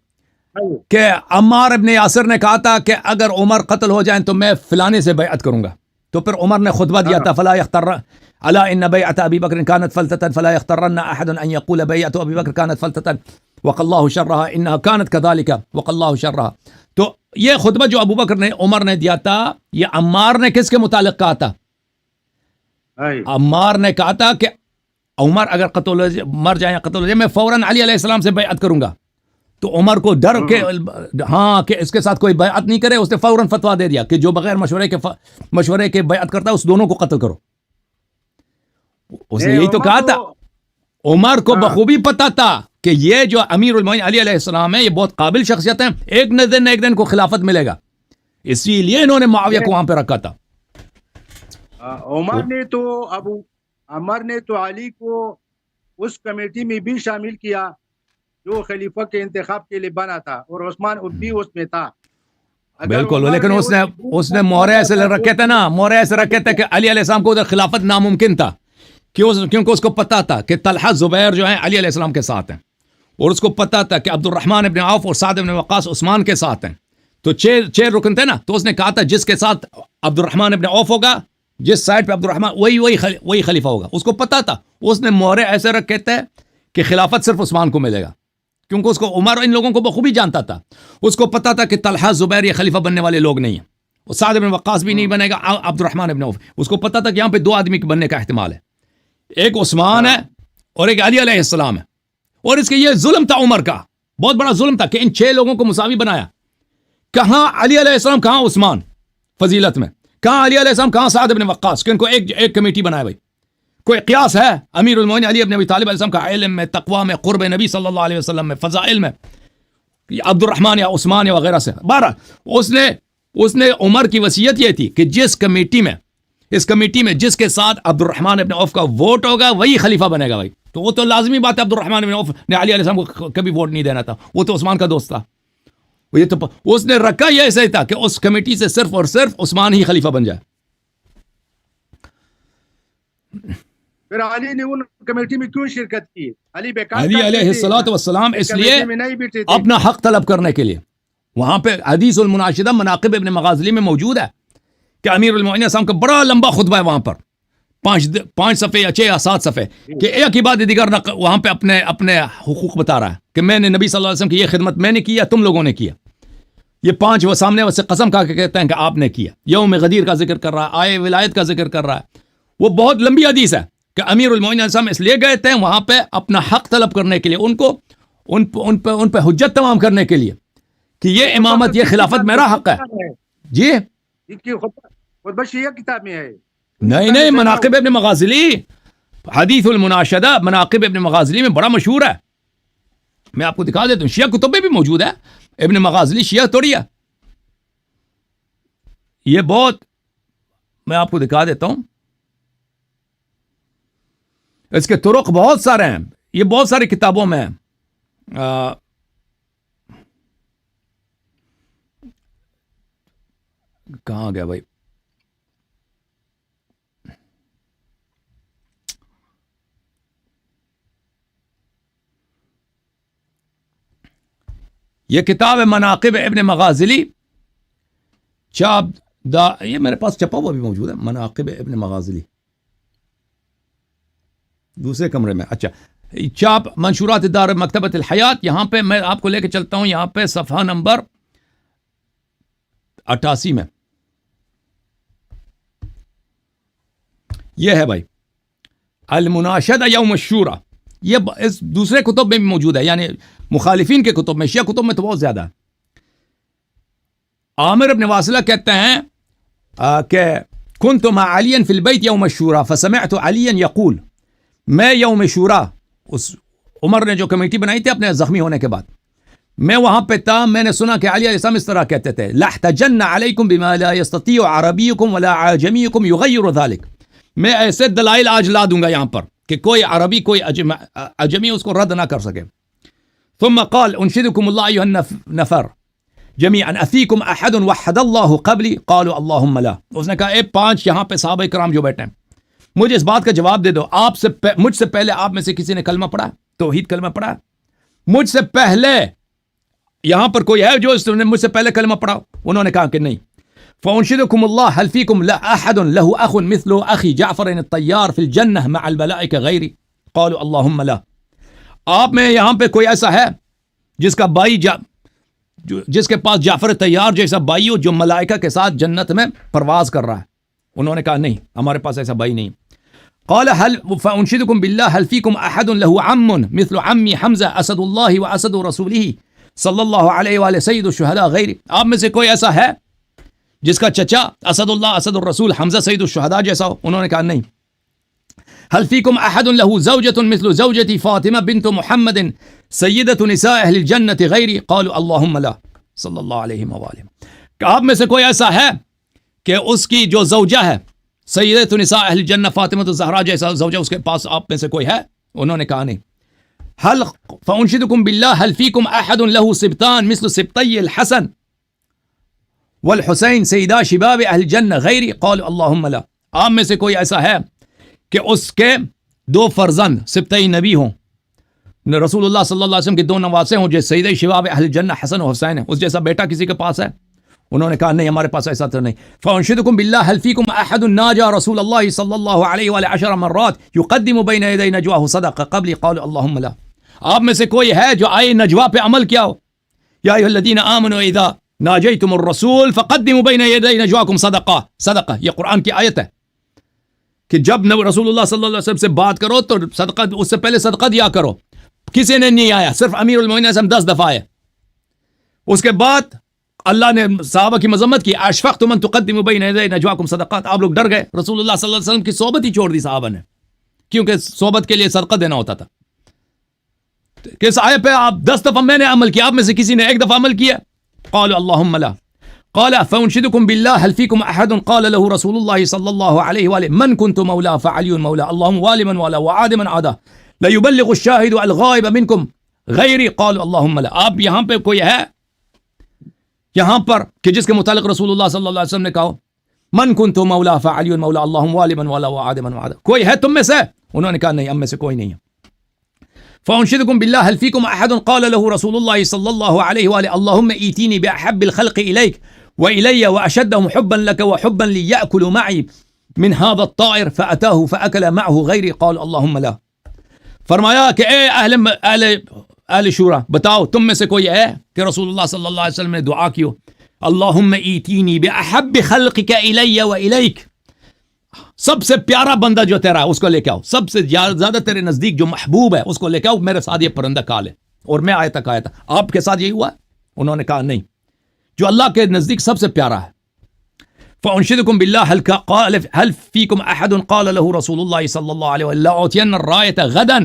A: کہ عمار ابن یاسر نے کہا تھا کہ اگر عمر قتل ہو جائیں تو میں فلانے سے بیعت کروں گا. تو پھر عمر نے خطبہ دیا تھا، فلا یختر الا ان بیعت ابی بکر كانت فلتة فلا یخترن احد ان يقول بیعت ابی بکر كانت فلتة وقى الله شرها انها كانت كذلك وقى الله شرها. تو یہ خطبہ جو ابو بکر نے عمر نے دیا تھا، یہ عمار نے کس کے متعلق کہا تھا؟ عمار نے کہا تھا کہ عمر اگر مر جائیں یا قتل ہو جائے، میں فوراً علی علیہ السلام سے بیعت کروں گا. تو عمر کو ڈر کے ہاں کہ اس کے ساتھ کوئی بیعت نہیں کرے، اس نے فوراً فتویٰ دے دیا کہ جو بغیر مشورے کے بیعت کرتا ہے اس دونوں کو قتل کرو. اس نے یہی تو کہا تھا. عمر کو بخوبی پتا تھا کہ یہ جو امیر المومنین علی علیہ السلام ہے یہ بہت قابل شخصیت ہے، ایک نہ ایک دن کو خلافت ملے گا، اسی لیے انہوں نے معاویہ کو وہاں پہ رکھا تھا.
B: عمر نے تو علی کو اس کمیٹی میں بھی شامل کیا جو خلیفہ کے انتخاب کے لیے بنا تھا، اور عثمان بھی اس میں تھا.
A: بالکل، لیکن اس نے مورے ایسے رکھے تھے نا، مورے ایسے رکھے تھے کہ علی علیہ السلام کو ادھر خلافت ناممکن تھا، کیونکہ اس کو پتا تھا کہ طلحہ زبیر جو ہیں علی علیہ السلام کے ساتھ ہیں، اور اس کو پتا تھا کہ عبد الرحمن ابن عوف اور سعد ابن وقاص عثمان کے ساتھ ہیں. تو چھ رکن تھے نا، تو اس نے کہا تھا جس کے ساتھ عبد الرحمن ابن عوف ہوگا، جس سائڈ پہ عبد الرحمن وہی خلیفہ ہوگا. اس کو پتا تھا، اس نے مورے ایسے رکھے تھے کہ خلافت صرف عثمان کو ملے گا، کیونکہ اس کو عمر ان لوگوں کو بخوبی جانتا تھا. اس کو پتا تھا کہ طلحہ زبیر یہ خلیفہ بننے والے لوگ نہیں ہیں، اور سعد ابن وقاص بھی نہیں بنے گا، عبد الرحمن ابن عوف. اس کو پتا تھا کہ یہاں پہ دو آدمی کے بننے کا احتمال ہے، ایک عثمان ہے اور ایک علی علیہ السلام ہے. اور اس کے یہ ظلم تھا عمر کا، بہت بڑا ظلم تھا کہ ان 6 لوگوں کو مساوی بنایا. کہاں علی علیہ السلام، کہاں عثمان فضیلت میں، کہاں علی علیہ السلام، کہاں سعد ابن وقاص، کہ ان کو ایک کمیٹی بنایا. بھائی کوئی قیاس ہے امیر المومنین علی ابن ابی طالب علیہ السلام کا علم میں، تقوی میں، قرب نبی صلی اللہ علیہ وسلم میں، فضائل میں، عبد الرحمن یا عثمان یا وغیرہ سے. بہرحال اس نے عمر کی وصیت یہ تھی کہ اس کمیٹی میں جس کے ساتھ عبد الرحمن ابن عوف کا ووٹ ہوگا وہی خلیفہ بنے گا. بھائی تو وہ تو لازمی بات ہے، عبد الرحمن ابن عوف نے علی علیہ السلام کو کبھی ووٹ نہیں دینا تھا، وہ تو عثمان کا دوست تھا. یہ تو اس نے رکھا یہ ایسا ہی تھا کہ اس کمیٹی سے صرف اور صرف عثمان ہی خلیفہ بن جائے.
B: پھر علی نے ان کمیٹی میں کیوں شرکت کی؟ علی
A: علیہ السلام اس لیے اپنا حق طلب کرنے کے لیے. وہاں پہ حدیث المناشدہ مناقب ابن مغازلی میں موجود ہے کہ امیر المومنین السلام کا بڑا لمبا خطبہ ہے وہاں پر، 5 صفحے یا 6 یا 7 صفحے، کہ ایک ہی بات دیگر وہاں پہ اپنے حقوق بتا رہا ہے کہ میں نے نبی صلی اللہ علیہ وسلم کی یہ خدمت میں نے کی یا تم لوگوں نے کیا. یہ 5 وہ سامنے سے قسم کھا کے کہتے ہیں کہ آپ نے کیا. یوم غدیر کا ذکر کر رہا ہے، آئے ولایت کا ذکر کر رہا ہے. وہ بہت لمبی حدیث ہے کہ امیر المومنین السلام اس لیے گئے تھے وہاں پہ اپنا حق طلب کرنے کے لیے، ان پہ حجت تمام کرنے کے لیے کہ یہ امامت، یہ خلافت میرا حق ہے. جی
B: خطبہ شیعہ کتاب میں ہے.
A: نہیں، مناقب ابن مغازلی، حدیث المناشدہ مناقب ابن مغازلی میں بڑا مشہور ہے. میں آپ کو دکھا دیتا ہوں، شیعہ کتب میں بھی موجود ہے. ابن مغازلی شیعہ توڑی ہے. یہ بہت، میں آپ کو دکھا دیتا ہوں، اس کے طرق بہت سارے ہیں، یہ بہت ساری کتابوں میں کہاں گیا بھائی، یہ کتاب ہے مناقب ابن مغازلی، یہ میرے پاس چھپا ہوا بھی موجود ہے، مناقب ابن مغازلی دوسرے کمرے میں. اچھا، چاپ منشورات دار مکتبۃ الحیات. یہاں پہ میں آپ کو لے کے چلتا ہوں، یہاں پہ صفحہ نمبر 88 میں یہ ہے بھائی، المناشدہ یوم الشورى. یہ اس دوسرے کتب میں بھی موجود ہے، یعنی مخالفین کے کتب میں، شیعہ کتب میں تو بہت زیادہ ہے. عامر ابن واصلہ کہتے ہیں کہ كنت مع علي في البيت يوم الشورى فسمعت عليا يقول، میں یوم شورا، اس عمر نے جو کمیٹی بنائی تھی اپنے زخمی ہونے کے بعد، میں وہاں پہ تھا، میں نے سنا کہ علی علیہ السلام اس طرح کہتے تھے، لَاحْتَجَنَّ عَلَيْكُمْ بِمَا لَا يَسْتَطِيعُ عَرَبِيُّكُمْ وَلَا عَجَمِيُّكُمْ يُغَيِّرُ ذَلِكَ. میں ایسے دلائل آج لا دوں گا یہاں پر کہ کوئی عربی کوئی عجمی اس کو رد نہ کر سکے. ثم قال انشدكم الله ايها النفر جميعا افيكم احد وحد الله قبلي قالوا اللهم لا. اس نے کہا اے 5 یہاں پہ صحابہ کرام جو بیٹھے ہیں، مجھے اس بات کا جواب دے دو، مجھ سے پہلے آپ میں سے کسی نے کلمہ پڑھا، توحید کلمہ پڑھا؟ مجھ سے پہلے یہاں پر کوئی ہے جو مجھ سے پہلے کلمہ پڑھا؟ انہوں نے کہا کہ نہیں. فانشدكم الله هل فيكم لا احد له اخ مثل اخي جعفر الطيار في الجنه مع الملائكه غيري قالوا اللهم لا. آپ میں یہاں پہ کوئی ایسا ہے جس کا بھائی جس کے پاس جعفر طیار جیسا بھائی ہو جو ملائکہ کے ساتھ جنت میں پرواز کر رہا ہے؟ انہوں نے کہا نہیں، ہمارے پاس ایسا بھائی نہیں. قال هل فانشدكم بالله هل فيكم احد له عم مثل عمي حمزه اسد الله واسد رسوله صلی اللہ علیہ وآلہ سید الشہداء غیری، آپ میں سے کوئی ایسا ہے جس کا چچا اسد اللہ اسد الرسول حمزہ سید الشہداء جیسا ہو؟ انہوں نے کہا نہیں. هل فيكم احد له زوجة مثل زوجتي فاطمة بنت محمد سیدۃ نساء اہل الجنة غیری؟ قالوا اللهم لا صلی اللہ علیہ وآلہ. کہ آپ میں سے کوئی ایسا ہے کہ اس کی جو زوجہ ہے سیدۃ نساء اہل الجنہ فاطمہ الزہرا جیسا زوجہ اس کے پاس آپ میں سے کوئی ہے؟ انہوں نے کہا نہیں. هل فانشدكم بالله هل فيكم احد له سبطان مثل سبطي الحسن والحسین سیدا شباب اہل الجنہ غیری؟ قالوا اللهم لا. آپ میں سے کوئی ایسا ہے کہ اس کے دو فرزند سبطی نبی ہوں، رسول اللہ صلی اللہ علیہ وسلم کے دو نواسے ہوں جو سیدی شباب اہل الجنہ حسن و حسین ہیں، اس جیسا بیٹا کسی کے پاس ہے؟ انہوں نے کہا نہیں، ہمارے پاس ایسا تو نہیں. فانشدكم بالله هل فيكم احد ناجى رسول الله صلی اللہ علیہ وآلہ 10 مرات يقدم بين يدي نجواه صدقه قبل؟ قالوا اللهم لا. آپ میں سے کوئی ہے جو آئے نجوا پہ عمل کیا ہو؟ یا ایھا الذین آمنوا اذا ناجیتم الرسول فقدموا بین یدی نجواکم صدقہ. صدقہ یہ قرآن کی آیت ہے کہ جب رسول اللہ صلی اللہ علیہ وسلم سے بات کرو تو صدقہ، اس سے پہلے صدقہ دیا کرو. کسی نے نہیں آیا، صرف امیر المومنین 10 دفعہ آئے. اس کے بعد اللہ نے صحابہ کی مذمت کی، اشفقتم ان تقدموا بین یدی نجواکم صدقات. آپ لوگ ڈر گئے، رسول اللہ صلی اللہ علیہ وسلم کی صحبت ہی چھوڑ دی صحابہ نے، کیونکہ صحبت کے لیے صدقہ دینا ہوتا تھا. کہ اس آیت پہ آپ 10 دفعہ میں نے عمل کیا، آپ میں سے کسی نے ایک دفعہ عمل کیا؟ قالوا اللهم لا. قال فانشدكم بالله هل فيكم احد قال له رسول الله صلى الله عليه واله من كنت مولاه فعلي مولاه اللهم والي من والاه وعاد من عاداه لا يبلغ الشاهد الغائب منكم غيري. قالوا اللهم لا. آپ یہاں پہ کوئی ہے یہاں پر کہ جس کے متعلق رسول اللہ صلی اللہ علیہ وسلم نے کہا من كنت مولاه فعلي مولاه اللهم والي من والاه وعاد من عاداه؟ کوئی ہے تم میں سے؟ انہوں نے کہا نہیں، ہم میں سے کوئی نہیں ہے. فانشدكم بالله هل فيكم احد قال له رسول الله صلى الله عليه واله اللهم ائتني باحب الخلق اليك والي واشدهم حبا لك وحبا لي ياكل معي من هذا الطائر فاتاه فاكل معه غيري؟ قال اللهم لا. فرمایا کہ اے اہل شورا، بتاؤ تم میں سے کوئی ہے کہ رسول اللہ صلی اللہ علیہ وسلم نے دعا کی ہو اللهم ائتني باحب خلقك الي واليك، سب سے پیارا بندہ جو تیرا ہے اس کو لے کے آؤ، سب سے زیادہ تیرے نزدیک جو محبوب ہے اس کو لے کے آؤ، میرے ساتھ یہ پرندہ کھا لے. اور میں آیا تک آیا تھا. آپ کے ساتھ یہی ہوا؟ انہوں نے کہا نہیں، جو اللہ کے نزدیک سب سے پیارا ہے. فانشدكم بالله هل فيكم احد قال له رسول الله صلى الله عليه وسلم لاعطين الرايه غدا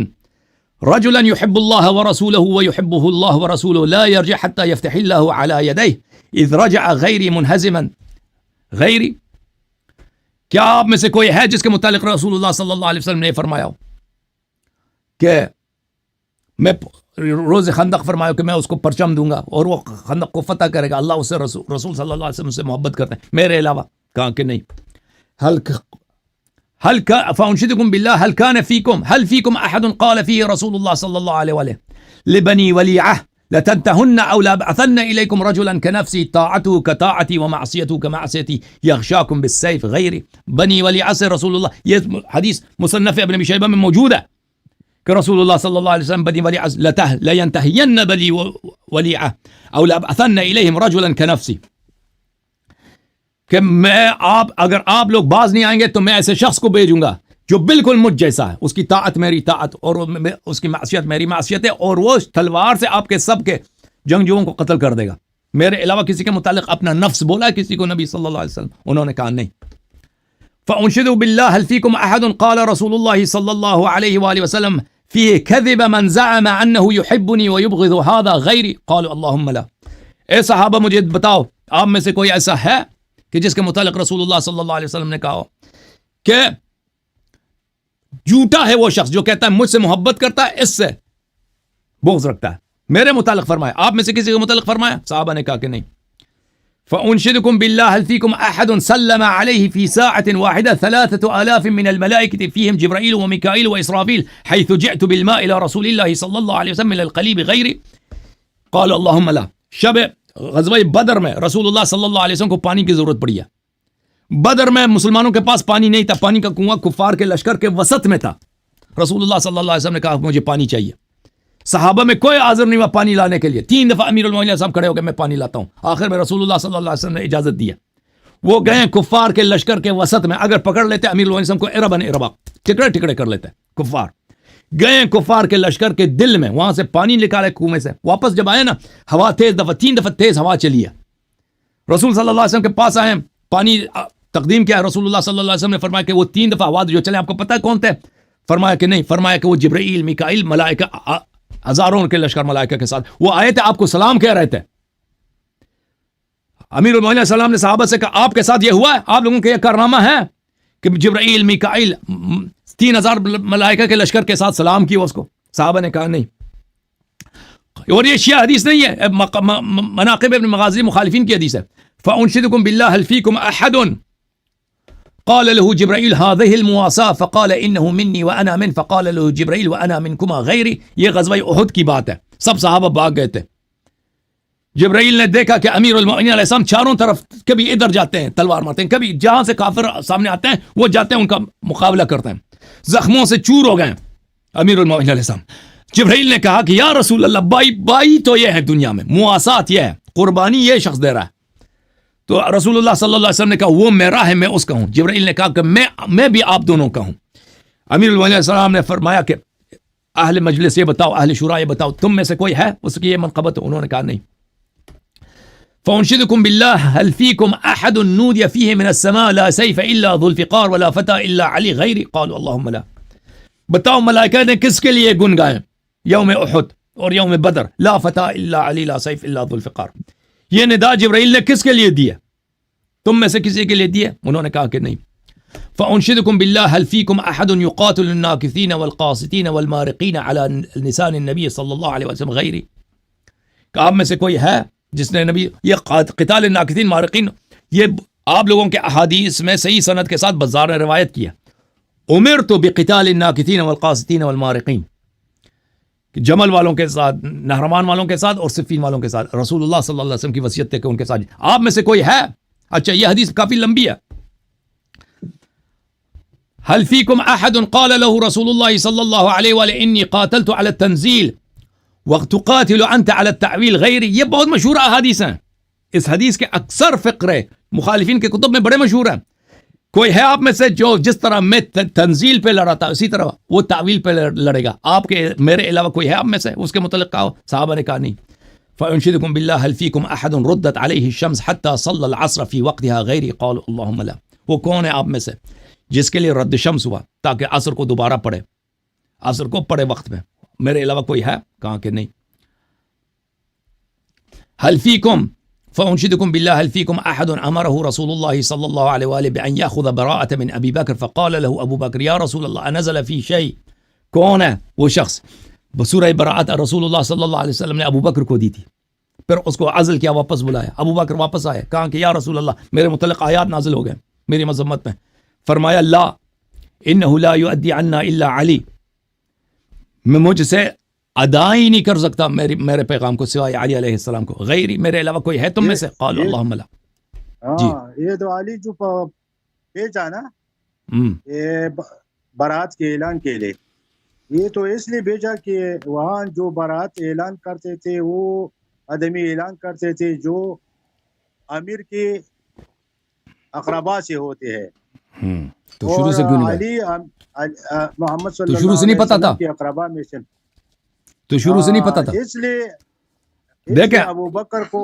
A: رجلا يحب الله ورسوله ويحبه الله ورسوله لا يرجع حتى يفتح الله على يديه اذ رجع غيري منهزما غيري. کیا آپ میں سے کوئی ہے جس کے متعلق رسول اللہ صلی اللہ علیہ وسلم نے فرمایا ہو کہ میں روز خندق فرمایا کہ میں اس کو پرچم دوں گا اور وہ خندق کو فتح کرے گا، اللہ اسے رسول صلی اللہ علیہ وسلم سے محبت کرتے ہیں میرے علاوہ؟ کہا کہ نہیں. فانشدكم بالله هل كان فيكم هل فيكم احد قال فيه رسول الله صلى الله عليه وآله لبني وليعة لتنتهن او لابعثن اليكم رجلا كنفسي طاعته كطاعتي ومعصيته كمعصيتي يغشاكم بالسيف غيري؟ بني وليعة سے رسول اللہ، یہ حدیث مصنف ابن ابی شیبہ میں موجود ہے کہ رسول اللہ صلی اللہ علیہ وسلم بنی وليعة لينتهين بني وليعة او لابعثن اليهم رجلا كنفسي، کہ میں اگر آپ لوگ باز نہیں آئیں گے تو میں ایسے شخص کو بھیجوں گا جو بالکل مجھ جیسا ہے، اس کی طاعت میری طاعت اور اس کی معصیت میری معصیت ہے، اور وہ تلوار سے آپ کے سب کے جنگجوؤں کو قتل کر دے گا. میرے علاوہ کسی کے متعلق اپنا نفس بولا ہے کسی کو نبی صلی اللہ علیہ وسلم؟ انہوں نے کہا نہیں. فانشدوا بالله هل فيكم احد قال رسول الله صلى الله عليه واله وسلم فيه كذب من زعم انه يحبني ويبغض هذا غيري؟ قالوا اللهم لا. اے صحابہ مجھے بتاؤ آپ میں سے کوئی ایسا ہے کہ جس کے متعلق رسول اللہ صلی اللہ علیہ وسلم نے کہا ہو کہ جھوٹا ہے وہ شخص جو کہتا ہے مجھ سے محبت کرتا ہے، اس سے بغض رکھتا ہے؟ میرے متعلق فرمایا. آپ میں سے کسی کے متعلق فرمایا؟ صحابہ نے کہا کہ نہیں. فانشدكم بالله هل فيكم احد سلم عليه في ساعة واحدة 3000 من الملائكة فيهم جبرائيل وميكائيل وإسرافيل حيث جئت بالماء إلى رسول الله صلى الله عليه وسلم إلى القليب غيري؟ قال اللهم لا. شب غزوہ بدر میں رسول اللہ صلی اللہ علیہ وسلم کو پانی کی ضرورت پڑی ہے. بدر میں مسلمانوں کے پاس پانی نہیں تھا، پانی کا کنواں کفار کے لشکر کے وسط میں تھا. رسول اللہ صلی اللہ علیہ وسلم نے کہا مجھے پانی چاہیے. صحابہ میں کوئی حاضر نہیں ہوا پانی لانے کے لیے. 3 دفعہ امیر المومنین صاحب کھڑے ہو کے میں پانی لاتا ہوں. آخر میں رسول اللہ صلی اللہ علیہ وسلم نے اجازت دی ہے. وہ گئے کفار کے لشکر کے وسط میں، اگر پکڑ لیتے امیر المومنین صاحب کو اربن اربا ٹکڑے ٹکڑے کر لیتے کفار. گئے کفار کے لشکر کے دل میں، وہاں سے پانی نکالے کنویں سے، واپس جب آئے نا ہوا تیز دفعہ 3 دفعہ تیز ہوا چلی ہے، رسول صلی اللہ علیہ وسلم کے پاس آئے، پانی تقدیم کیا ہے، رسول اللہ صلی اللہ علیہ وسلم نے فرمایا کہ وہ 3 دفعہ ہوا جو چلے آپ کو پتہ ہے کون تھے؟ فرمایا کہ نہیں، فرمایا کہ وہ جبرائیل میکائیل ملائکہ، ہزاروں کے لشکر ملائکہ کے ساتھ وہ آئے تھے، آپ کو سلام کہہ رہے تھے۔ امیر المومنین علیہ السلام نے صحابہ سے کہا آپ کے ساتھ یہ ہوا ہے، آپ لوگوں کے یہ کارنامہ ہے کہ جبرائیل میکائیل 3000 ملائکہ کے لشکر کے ساتھ سلام کیا اس کو؟ صحابہ نے کہا نہیں۔ اور یہ شیعہ حدیث نہیں ہے، مناقب ابن مغازی مخالفین کی حدیث ہے۔ فَأُنشِدُكُم بِاللَّهِ هَلْ فِيكُمْ أَحَدٌ قال له جبرائیل هذه المواساة فقال انه مني وانا من فقال له جبرائیل وانا منكما غیری۔ یہ غزوہ احد کی بات ہے، سب صحابہ بھاگ گئے تھے، جبرائیل نے دیکھا کہ امیر المؤمنین علیہ السلام چاروں طرف کبھی ادھر جاتے ہیں تلوار مارتے ہیں، کبھی جہاں سے کافر سامنے آتے ہیں وہ جاتے ہیں ان کا مقابلہ کرتے ہیں، زخموں سے چور ہو گئے امیر المؤمنین علیہ السلام۔ جبرائیل نے کہا کہ یا رسول اللہ، بائی تو یہ ہے دنیا میں، مواسات یہ ہے، قربانی یہ شخص دے رہا ہے۔ تو رسول اللہ صلی اللہ علیہ وسلم نے کہا وہ میرا ہے، میں اس کا ہوں۔ جبرائیل نے کہا کہ میں بھی آپ دونوں کا ہوں۔ امیر المؤمنین علیہ السلام نے فرمایا کہ اہل مجلس یہ بتاؤ، اہل شورا یہ بتاؤ، تم میں سے کوئی ہے اس کی یہ منقبت؟ انہوں نے کہا نہیں۔ فَأُنشِدُكُم بِاللَّهِ هَلْ فِيكُمْ أَحَدٌ نُودِيَ فِيهِ مِنَ السَّمَاءِ لَا سَيْفَ إِلَّا ذُو الْفِقَارِ وَلَا فَتَى إِلَّا عَلِي غَيْرِ قَالُوا اللَّهُمَّ لَا۔ بتاؤ ملائکہ نے کس کے لیے گن گائے یوم احد اور یوم بدر؟ لا فتح الا علی، لا سیف الا ذو الفقار، یہ ندا جبرائیل نے کس کے لیے دی ہے؟ تم میں سے کسی کے لیے دی ہے؟ انہوں نے کہا کہ نہیں۔ فَأُنشِدُكُم بِاللَّهِ هَلْ فِيكُمْ أَحَدٌ يُقَاتِلُ النَّاكِثِينَ وَالْقَاسِطِينَ وَالْمَارِقِينَ عَلَى لِسَانِ النَّبِيِّ صلی اللہ علیہ وسلم غیری؟ کہ آپ میں سے کوئی ہے جس نے نبی یہ قتال الناکثین مارقین، یہ آپ لوگوں کے احادیث میں صحیح سند کے ساتھ بزار نے روایت کیا، امرت بقتال الناکثین والقاسطین والمارقین، جمل والوں کے ساتھ، نہرمان والوں کے ساتھ اور صفین والوں کے ساتھ، رسول اللہ صلی اللہ علیہ وسلم کی وصیت ہے کہ ان کے ساتھ آپ میں سے کوئی ہے؟ اچھا یہ حدیث کافی لمبی ہے۔ هل فيكم احد قال له رسول الله صلى الله عليه وآلہ انی قاتلت على التنزیل وتقاتل انت على التعویل غیری، یہ بہت مشہور احادیث ہیں، اس حدیث کے اکثر فقرے مخالفین کے کتب میں بڑے مشہور ہیں۔ کوئی ہے آپ میں سے جو جس طرح میں تنزیل پہ لڑا تھا اسی طرح وہ تعویل پہ لڑے گا؟ آپ کے میرے علاوہ کوئی ہے آپ میں سے اس کے متعلق کہا؟ صحابہ نے کہا نہیں۔ فَأُنشِدُكُم بِاللَّهِ هَلْ فِيكُمْ أَحَدٌ رُدَّتْ عَلَيْهِ الشَّمْسُ حَتَّى صَلَّى الْعَصْرَ فِي وَقْتِهَا غَيْرِي قَالُوا اللَّهُمَّ لَا۔ وہ کون ہے آپ میں سے جس کے لیے رد شمس ہوا تاکہ عصر کو دوبارہ پڑھے، عصر کو پڑھے وقت میں؟ میرے علاوہ کوئی ہے؟ کہا کہ نہیں۔ هل فيكم فأنشدكم بالله هل فيكم أحد أمره رسول الله صلى الله عليه وآله بأن يأخذ براءة من أبي بكر فقال له أبو بكر يا رسول الله أنزل في شيء؟ کون ہے وہ شخص؟ بسورہ براءت رسول اللہ صلی اللہ علیہ وسلم نے ابو بکر کو دی تھی، پھر اس کو عزل کیا، واپس بلایا، ابو بکر واپس آئے، کہا کہ یا رسول اللہ میرے متعلق آیات نازل ہو گئے میری مذمت میں۔ فرمایا لا انه لا يؤدي عنا الا علی، میں مجھ سے ادا ہی نہیں کر سکتا میرے پیغام کو سوائے علی علیہ السلام کو، غیری میرے علاوہ کوئی ہے تم میں سے؟ قالوا اللهم لا۔
B: جی یہ تو علی جو بھیجا نا یہ برات کے اعلان کے لیے، یہ تو اس لیے بھیجا کہ وہاں جو برات اعلان کرتے تھے وہ آدمی اعلان کرتے تھے جو امیر کے اقربا سے ہوتے ہیں،
A: تو شروع سے کیوں نہیں؟
B: علی محمد صلی اللہ علیہ وسلم کے اقربا میں سے
A: تو شروع سے نہیں پتا تھا،
B: اس لیے ابو بکر کو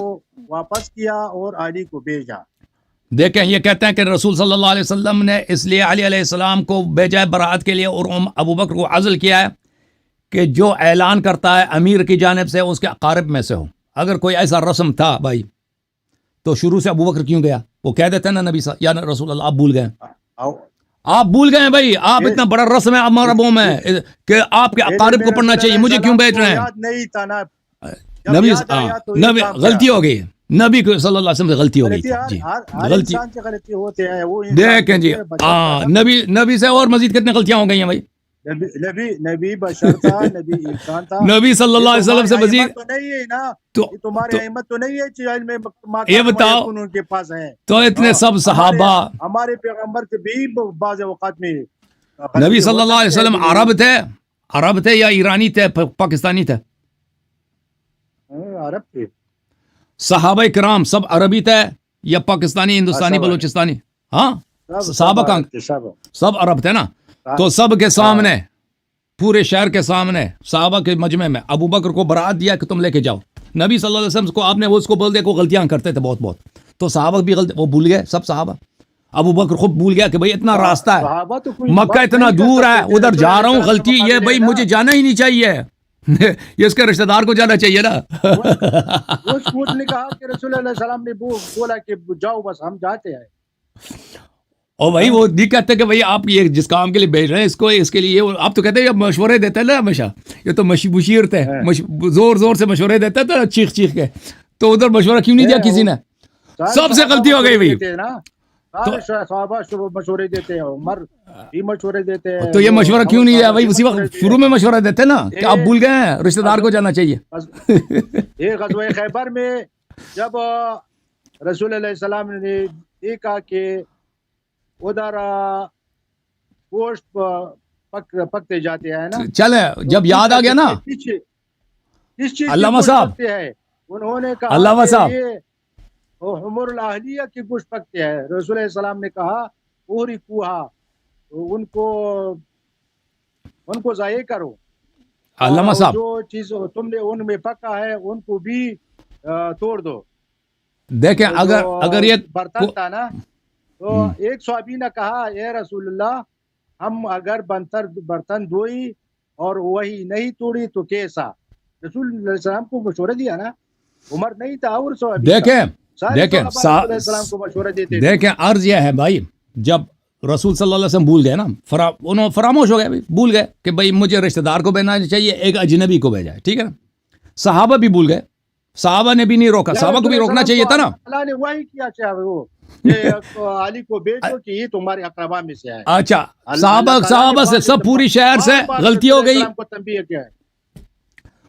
B: واپس کیا اور علی کو بھیجا۔
A: دیکھیں یہ کہتے ہیں کہ رسول صلی اللہ علیہ وسلم نے اس لیے علی علیہ السلام کو بھیجا ہے برات کے لیے اور ابو بکر کو عزل کیا ہے کہ جو اعلان کرتا ہے امیر کی جانب سے اس کے اقارب میں سے ہو۔ اگر کوئی ایسا رسم تھا بھائی تو شروع سے ابو بکر کیوں گیا؟ وہ کہہ دیتے ہیں نا نبی یا رسول اللہ آپ بھول گئے، آپ بھول گئے بھائی، آپ اتنا بڑا رسم ہے ہمارا عربوں میں کہ آپ کے اقارب کو پڑھنا چاہیے، مجھے کیوں بھیج رہے ہیں؟ نبی غلطی ہو گئی، نبی کو صلی اللہ علیہ وسلم سے غلطی ہو گئی تھی، جی
B: غلطی ہوتے ہیں وہ
A: دیکھیں جی، نبی سے اور مزید کتنے غلطیاں ہو گئی ہیں بھائی؟
B: نبی بشر تھا، نبی انسان تھا،
A: نبی صلی اللہ علیہ وسلم سے مزید
B: تو نہیں ہے نا، تمہاری احمد تو نہیں ہے کہ علم
A: یہ بتاؤ
B: ان کے پاس ہے،
A: تو اتنے سب صحابہ
B: ہمارے پیغمبر کے بھی بعض اوقات میں
A: نبی صلی اللہ علیہ وسلم عرب تھے یا ایرانی تھے پاکستانی تھے؟
B: عرب تھے،
A: صحابہ کرام سب عربی تھے یا پاکستانی ہندوستانی بلوچستانی؟ ہاں صحابہ کہاں؟ سب عرب تھے نا، تو سب کے سامنے پورے شہر کے سامنے صحابہ کے مجمع میں ابو بکر کو برات دیا کہ تم لے کے جاؤ. نبی صلی اللہ علیہ وسلم کو آپ نے اس کو بول دیا کہ وہ غلطیاں کرتے تھے بہت بہت, تو صحابہ بھی وہ بھول گئے, سب صحابہ. ابو بکر خود بھول گیا کہ بھائی اتنا راستہ ہے,
B: صحابہ تو کوئی
A: مکہ
B: بات
A: اتنا
B: نہیں کر
A: دور ہے,
B: سکتے تھے.
A: ادھر
B: رسول
A: جا
B: اللہ
A: رہا ہوں,
B: صلی اللہ
A: غلطی
B: علیہ
A: یہ
B: وسلم
A: بھائی
B: کا
A: مجھے جانا ہی نہیں چاہیے, یہ اس کے رشتہ دار کو جانا چاہیے نا.
B: اس نے کہا کہ رسول اللہ علیہ وسلم نے بولا کہ جاؤ بس ہم جاتے ہیں.
A: اور بھائی وہ نہیں کہتے کہ بھائی آپ یہ جس کام کے لیے بھیج رہے ہیں اس کے لیے آپ تو کہتے ہیں مشورے دیتے ہیں نا ہمیشہ, یہ تو مشیر تھے, زور زور سے مشورے دیتے تھے چیخ چیخ کے, تو ادھر مشورہ کیوں نہیں دیا کسی نے؟ سب سے غلطی ہو گئی بھائی.
B: صحابہ مشورے دیتے ہیں, عمر بھی مشورے دیتے ہیں,
A: تو یہ مشورہ کیوں نہیں دیا بھائی؟ اسی وقت شروع میں مشورہ دیتے نا کہ آپ بھول گئے ہیں رشتہ دار کو جانا چاہیے.
B: یہ غزوہ خیبر میں جب رسول اللہ علیہ السلام نے دیکھا کہ ادھر گوشت پکتے جاتے ہیں نا,
A: چلے جب یاد آ گیا نا
B: کس چیز
A: علامہ صاحب,
B: انہوں نے کہا
A: علامہ صاحب
B: حمر الاہلیہ کی گوشت پکتے ہیں. رسول اللہ علیہ السلام نے کہا اوری کوہا, ان کو ضائع کرو,
A: علامہ صاحب
B: جو چیز تم نے ان میں پکا ہے ان کو بھی توڑ دو.
A: دیکھیں اگر یہ
B: برتن تھا نا, تو ایک صحابی نے کہا اے رسول اللہ, ہم اگر برتن دھوئی اور وہی نہیں توڑی تو کیسا؟ رسول اللہ علیہ السلام کو مشورہ دیا نا, عمر نہیں تھا اور صحابی.
A: دیکھیں عرض یہ ہے بھائی, جب رسول صلی اللہ علیہ وسلم بھول گئے نا, انہوں فراموش ہو گئے, بھول گئے کہ بھائی مجھے رشتہ دار کو بھیجنا چاہیے, ایک اجنبی کو بھیجا ہے, ٹھیک ہے نا. صحابہ بھی بھول گئے, صحابہ نے بھی نہیں روکا, صحابہ کو بھی روکنا چاہیے تھا نا.
B: اللہ نے وہی کیا چاہے وہ علی کو بھیجو کہ یہ تمہارے اقربا میں سے ہے.
A: اچھا صحابہ سے سب پوری شہر سے غلطی ہو گئی,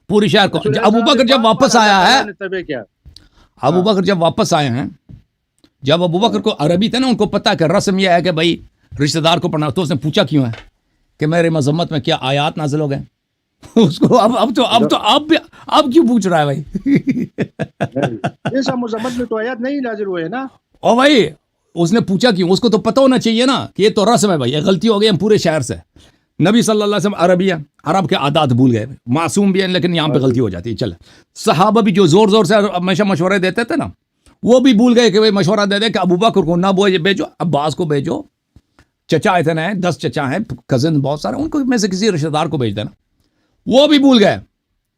A: پوری شہر کو. ابو بکر جب واپس آیا ہے, ابو بکر جب واپس آئے ہیں, جب ابو بکر کو عربی تھے نا, ان کو پتا کہ رسم یہ ہے کہ بھائی رشتہ دار کو پڑھنا, تو اس نے پوچھا کیوں ہے کہ میرے مذمت میں کیا آیات نازل ہو گئے. اس کو اب کیوں پوچھ رہا ہے بھائی؟
B: ایسا مذمت میں تو آیات نہیں نازل ہوئے نا.
A: او بھائی اس نے پوچھا کیوں؟ اس کو تو پتہ ہونا چاہیے نا کہ یہ تو رسم ہے بھائی, یہ غلطی ہو گئی ہم پورے شہر سے. نبی صلی اللہ علیہ وسلم عربی ہے, عرب کے عادات بھول گئے, معصوم بھی ہیں لیکن یہاں پہ غلطی ہو جاتی ہے. چل صحابہ بھی جو زور زور سے ہمیشہ مشورے دیتے تھے نا, وہ بھی بھول گئے کہ بھائی مشورہ دے دے کہ ابو بکر کو نہ بھیجو, عباس کو بھیجو, چچا اتنے ہیں 10 چچا ہیں, کزن بہت سارے, ان کو میں سے کسی رشتہ دار کو بھیج دینا. وہ بھی بھول گئے,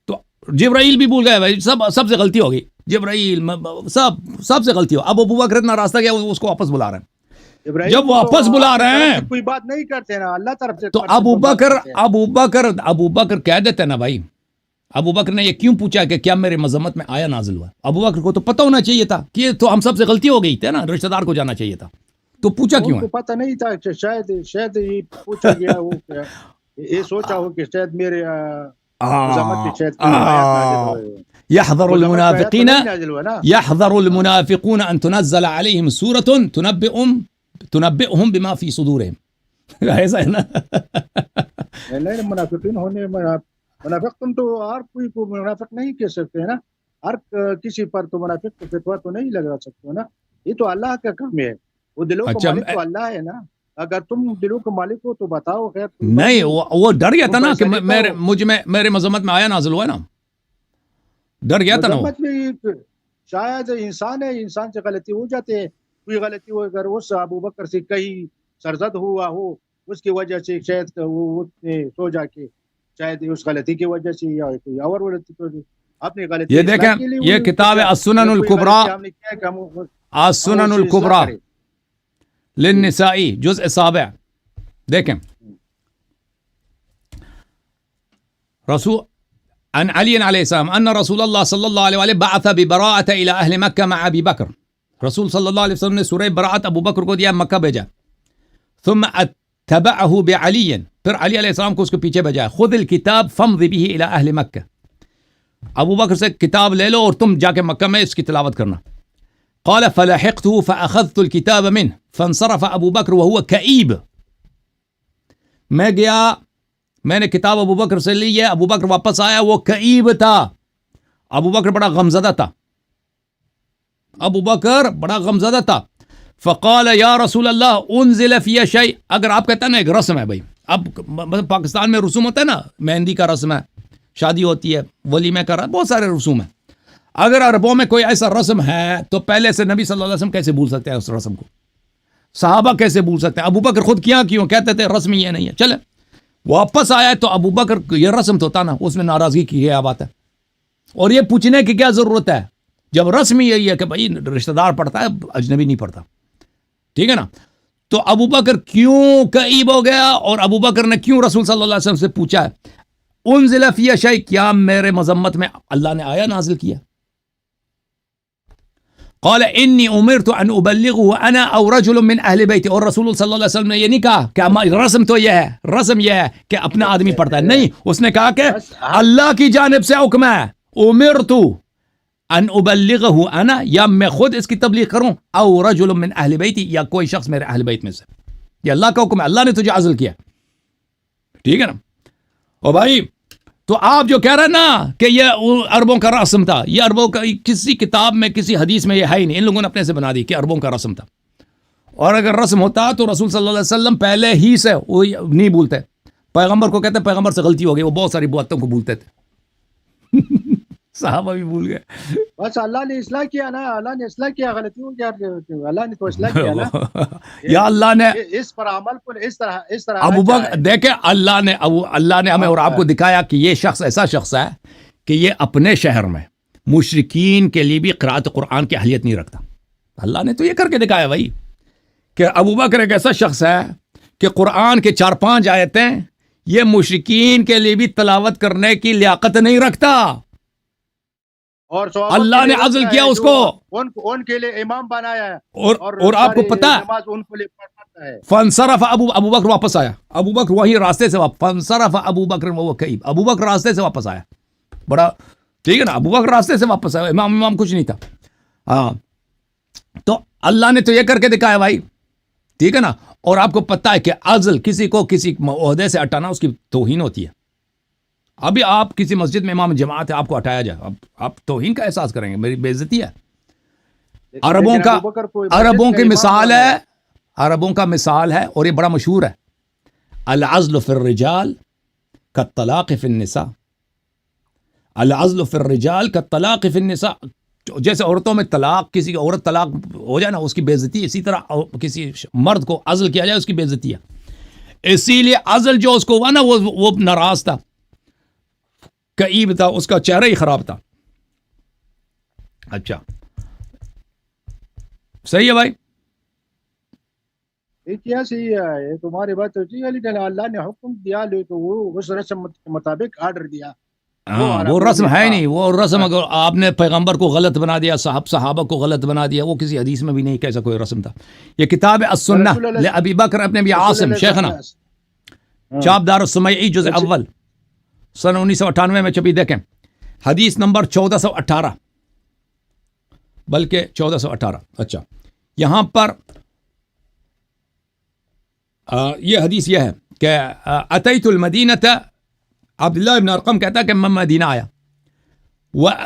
A: تو جبرائیل بھی بھول گئے بھائی, سب سے غلطی ہو گئی. جبرائیل سب سے غلطی ہو. اب ابو بکر اتنا راستہ گیا, اس کو واپس بلا رہے ہیں. جب واپس بلا رہے ہیں
B: کوئی بات نہیں کرتے نا اللہ طرف سے,
A: تو ابو بکر کہہ دیتے نا بھائی. ابو بکر نے یہ کیوں پوچھا کہ کیا میرے مذمت میں آیا نازل ہوا؟ ابو بکر کو تو پتہ ہونا چاہیے تھا کہ یہ تو ہم سب سے غلطی ہو گئی تھی نا, رشتہ دار کو جانا چاہیے تھا, تو پوچھا کیوں ہے؟
B: پتہ نہیں تھا, شاید یہ پوچھا گیا ہو, یہ سوچا ہو کہ شاید میرے
A: يحذر المنافقون ان تنزل عليهم سورة تنبئهم بما في صدورهم. ایسا ہے نا.
B: نہیں, منافق تم تو ہر کوئی کو منافق نہیں کہہ سکتے نا, ہر کسی پر تو منافق کو فتویٰ تو نہیں لگا سکتے نا. یہ تو اللہ کا کام ہے, وہ دلوں کا مالک تو اللہ ہے نا. اگر تم دلوں کا مالک ہو تو بتاؤ. خیر
A: نہیں, وہ ڈر گیا تھا نا کہ میرے مذمت میں آیا نازل ہوا نا, ڈر گیا تھا نا.
B: شاید انسان ہے, انسان سے غلطی ہو جاتے ہیں. کوئی غلطی ہو, اگر اس ابو بکر سے کہیں سرزد ہوا ہو, اس کی وجہ سے شاید وہ سو جا کے شاید اس غلطی کی وجہ سے یا کوئی اور غلطی تو اپنی غلطی.
A: یہ دیکھیں, یہ کتاب ہے السنن الکبریٰ, السنن الکبریٰ للنسائی جزء 7. دیکھیں رسول عن علي عليه السلام ان رسول الله صلى الله عليه وسلم بعث ببراءة الى اهل مكة مع ابي بكر. رسول صلی اللہ علیہ وسلم نے سورہ براءت ابو بکر کو دیا, مکہ بھیجا. ثم اتبعه بعلی, پھر علی علیہ السلام کو اس کے پیچھے بھیجا. خذ الكتاب فامض به الى اهل مکہ, ابو بکر سے کتاب لے لو اور تم جا کے مکہ میں اس کی تلاوت کرنا. قال فلحقته فاخذت الكتاب منه فانصرف ابو بکر وهو كئيب. میں گیا, میں نے کتاب ابو بکر سے لی ہے, ابو بکر واپس آیا, وہ کئیب تھا. ابو بکر بڑا غمزدہ تھا, ابو بکر بڑا غمزدہ تھا. فقال یا رسول اللہ انزل فی شیء, اگر آپ کہتے ہیں نا ایک رسم ہے بھائی, اب مطلب پاکستان میں رسوم ہوتا ہے نا، مہندی کا رسم ہے، شادی ہوتی ہے، ولیمہ کا رسم، بہت سارے رسوم ہیں. اگر عربوں میں کوئی ایسا رسم ہے تو پہلے سے نبی صلی اللہ علیہ وسلم کیسے بھول سکتے ہیں اس رسم کو؟ صحابہ کیسے بھول سکتے ہیں؟ ابو بکر خود کیوں کہتے تھے رسم یہ نہیں ہے. چلے واپس آیا تو ابو بکر یہ رسم تو ہوتا نا، اس میں ناراضگی کی کیا بات ہے. اور یہ پوچھنے کی کیا ضرورت ہے جب رسم یہی ہے کہ بھائی رشتہ دار پڑھتا ہے، اجنبی نہیں پڑھتا. ٹھیک ہے نا؟ تو ابو بکر کیوں کئیب ہو گیا، اور ابو بکر نے کیوں رسول صلی اللہ علیہ وسلم سے پوچھا ہے انزل فی شیء، کیا میرے مذمت میں اللہ نے آیا نازل کیا؟ قال انی امرت ان ابلغه انا او رجل من اہل بیتی، اور رسول صلی اللہ علیہ وسلم نے یہ نہیں کہا کہ رسم تو یہ ہے، رسم یہ ہے کہ اپنا آدمی پڑھتا ہے، نہیں، اس نے کہا کہ اللہ کی جانب سے حکم ہے، امرت ان ابلغه انا، یا میں خود اس کی تبلیغ کروں، او رجل من اہل بیتی، یا کوئی شخص میرے اہل بیت میں سے. یہ اللہ کا حکم ہے، اللہ نے تجھے عزل کیا. ٹھیک ہے نا؟ اور بھائی تو آپ جو کہہ رہے ہیں نا کہ یہ عربوں کا رسم تھا، یہ عربوں کا کسی کتاب میں کسی حدیث میں یہ ہے ہی نہیں، ان لوگوں نے اپنے سے بنا دی کہ عربوں کا رسم تھا. اور اگر رسم ہوتا تو رسول صلی اللہ علیہ وسلم پہلے ہی سے وہ نہیں بھولتے. پیغمبر کو کہتے ہیں پیغمبر سے غلطی ہو گئی، وہ بہت ساری باتوں کو بھولتے تھے. صحابہ بھی بھول گئے.
B: بس اللہ نے اصلاح کیا نا، اللہ نے اصلاح کیا، غلطیوں کیا، اللہ نے تو اصلاح کیا نا.
A: یا اللہ نے
B: اس پر عمل کو اس طرح
A: ابو بکر دیکھیں، اللہ نے ہمیں اور آپ کو دکھایا کہ یہ شخص ایسا شخص ہے کہ یہ اپنے شہر میں مشرکین کے لیے بھی قرأت قرآن کی اہلیت نہیں رکھتا. اللہ نے تو یہ کر کے دکھایا بھائی کہ ابو بکر ایک ایسا شخص ہے کہ قرآن کے 4-5 آیتیں یہ مشرکین کے لیے بھی تلاوت کرنے کی لیاقت نہیں رکھتا،
B: اور
A: اللہ نے عزل کیا اس کو،
B: ان کے لیے امام بنایا ہے.
A: اور آپ کو پتا
B: نماز ان کو لیے پڑھتا ہے.
A: فانصرف ابو بکر واپس آیا، ابو بکر وہی راستے سے فانصرف ابو بکر وهو كئيب، ابو بکر راستے سے واپس آیا. بڑا ٹھیک ہے نا، ابو بکر راستے سے واپس آیا، امام کچھ نہیں تھا. ہاں تو اللہ نے تو یہ کر کے دکھایا بھائی. ٹھیک ہے نا؟ اور آپ کو پتا ہے کہ عزل کسی کو کسی عہدے سے ہٹانا اس کی توہین ہوتی ہے. ابھی آپ کسی مسجد میں امام جماعت ہے، آپ کو ہٹایا جائے، اب آپ توہین کا احساس کریں گے، میری بے عزتی ہے. عربوں کی مثال ہے، عربوں کا مثال ہے، اور یہ بڑا مشہور ہے، العزل فی الرجال کالطلاق فی النساء. العزل فی الرجال کالطلاق فی النساء، جیسے عورتوں میں طلاق، کسی عورت طلاق ہو جائے نا اس کی بے عزتی، اسی طرح کسی مرد کو عزل کیا جائے اس کی بے عزتی ہے. اسی لیے عزل جو اس کو ہوا نا وہ ناراض تھا، کئیب تھا، اس کا چہرہ ہی خراب تھا. اچھا صحیح ہے بھائی،
B: کیا صحیح ہے، یہ تمہاری بات تو ٹھیک ہے، لیکن اللہ نے حکم دیا لے تو وہ اس رسم کے مطابق آرڈر دیا.
A: وہ رسم ہے نہیں، وہ رسم اگر آپ نے پیغمبر کو غلط بنا دیا، صحابہ کو غلط بنا دیا، وہ کسی حدیث میں بھی نہیں کیسا کوئی رسم تھا. یہ کتاب السنہ لابی بکر ابن ابی عاصم شیخنا، چاپ دار السمیعی جزء اول، سن 1998 میں چھپی، دیکھیں حدیث نمبر 1418، بلکہ 1418. اچھا یہاں پر یہ حدیث یہ ہے کہ اتیت المدینہ، عبداللہ ابن ارقم کہتا ہے کہ میں مدینہ آیا،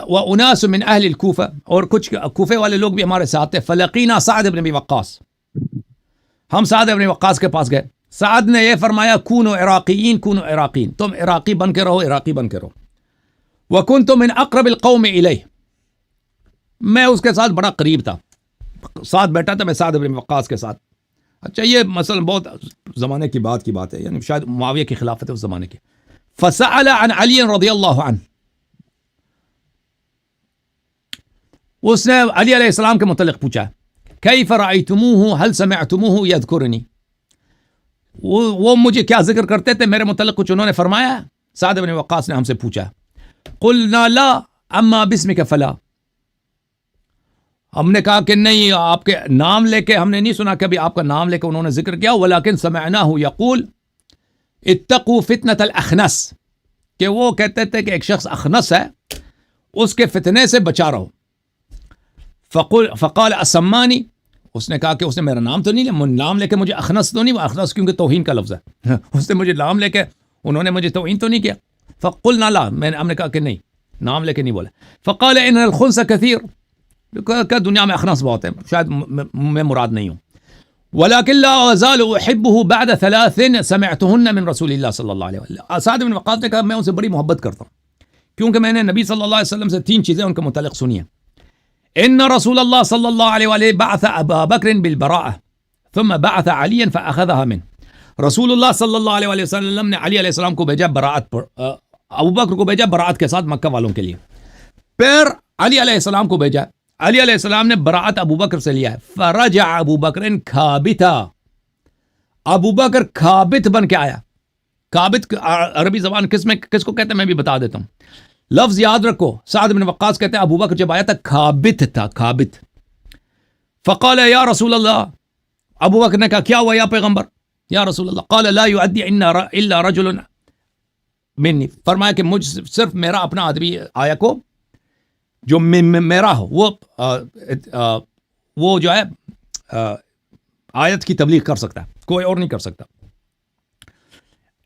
A: واناس من اہل الکوفہ، اور کچھ کوفے والے لوگ بھی ہمارے ساتھ تھے. فلقینا سعد بن ابی وقاص، ہم سعد بن وقاص کے پاس گئے. سعد نے یہ فرمایا کونوا عراقیین، کونوا عراقیین، تم عراقی بن کے رہو، عراقی بن کے رہو. وکنت من اقرب القوم الیہ، میں اس کے ساتھ بڑا قریب تھا، ساتھ بیٹھا تھا میں سعد بن وقاص کے ساتھ. اچھا یہ مثلا بہت زمانے کی بات ہے، یعنی شاید معاویہ کی خلافت ہے اس زمانے کی. فسأل عن علی رضی اللہ عنہ، اس نے علی علیہ السلام کے متعلق پوچھا، کیف رأیتموہ هل سمعتموہ یذکرنی، وہ مجھے کیا ذکر کرتے تھے میرے متعلق، کچھ انہوں نے فرمایا؟ سعد بن وقاص نے ہم سے پوچھا. قلنا لا اما باسمک فلا، ہم نے کہا کہ نہیں، آپ کے نام لے کے ہم نے نہیں سنا کبھی آپ کا نام لے کے انہوں نے ذکر کیا. ولکن سمعناہ یقول اتقوا فتنة الاخنس، کہ وہ کہتے تھے کہ ایک شخص اخنس ہے، اس کے فتنے سے بچا رہو. فقال اسمانی، اس نے کہا کہ اس نے میرا نام تو نہیں لیا، نام لے کے مجھے اخنس تو نہیں، اخنس کیونکہ توہین کا لفظ ہے، اس نے مجھے نام لے کے انہوں نے مجھے توہین تو نہیں کیا. فقلنا لا، ہم نے کہا کہ نہیں، نام لے کے نہیں بولا. فقال ان الخنس کثیر، کہ دنیا میں اخنس بہت ہے، شاید میں مراد نہیں ہوں. ولكن لا أزال أحبه بعد 3 سمعتهن من رسول الله صلی اللہ علیہ وسلم. سعد بن وقاص نے کہا میں ان سے بڑی محبت کرتا ہوں کیونکہ میں نے نبی صلی اللہ علیہ وسلم سے 3 چیزیں ان کے متعلق سنی ہیں. ان رسول اللہ صلی اللہ علیہ وسلم بعث ابا بکر بالبراءة ثم بعث عليا فأخذها منه. رسول اللہ صلی اللہ علیہ وسلم نے علی علیہ السلام کو بھیجا براءت پر، ابو بکر کو بھیجا براءت کے ساتھ مکہ والوں کے لیے. پھر علی علیہ السلام کو بھیجا، علی علیہ السلام نے براءت ابو بکر سے لیا ہے. فرجع ابو بکر کابتا، ابو بکر کابت بن کے آیا. کابت عربی زبان کس کو کہتے ہیں میں بھی بتا دیتا ہوں. لفظ یاد رکھو، سعد بن وقاص کہتے ہیں ابو بکر جب آیا تھا کابت تھا، کابت. فقال یا رسول اللہ، ابو بکر نے کہا کیا ہوا یا پیغمبر یا رسول اللہ؟ قال لا يؤدي الا رجل مني، فرمایا کہ مجھ صرف میرا اپنا آدمی آیا کو جو میرا ہو وہ جو ہے آیت کی تبلیغ کر سکتا ہے، کوئی اور نہیں کر سکتا.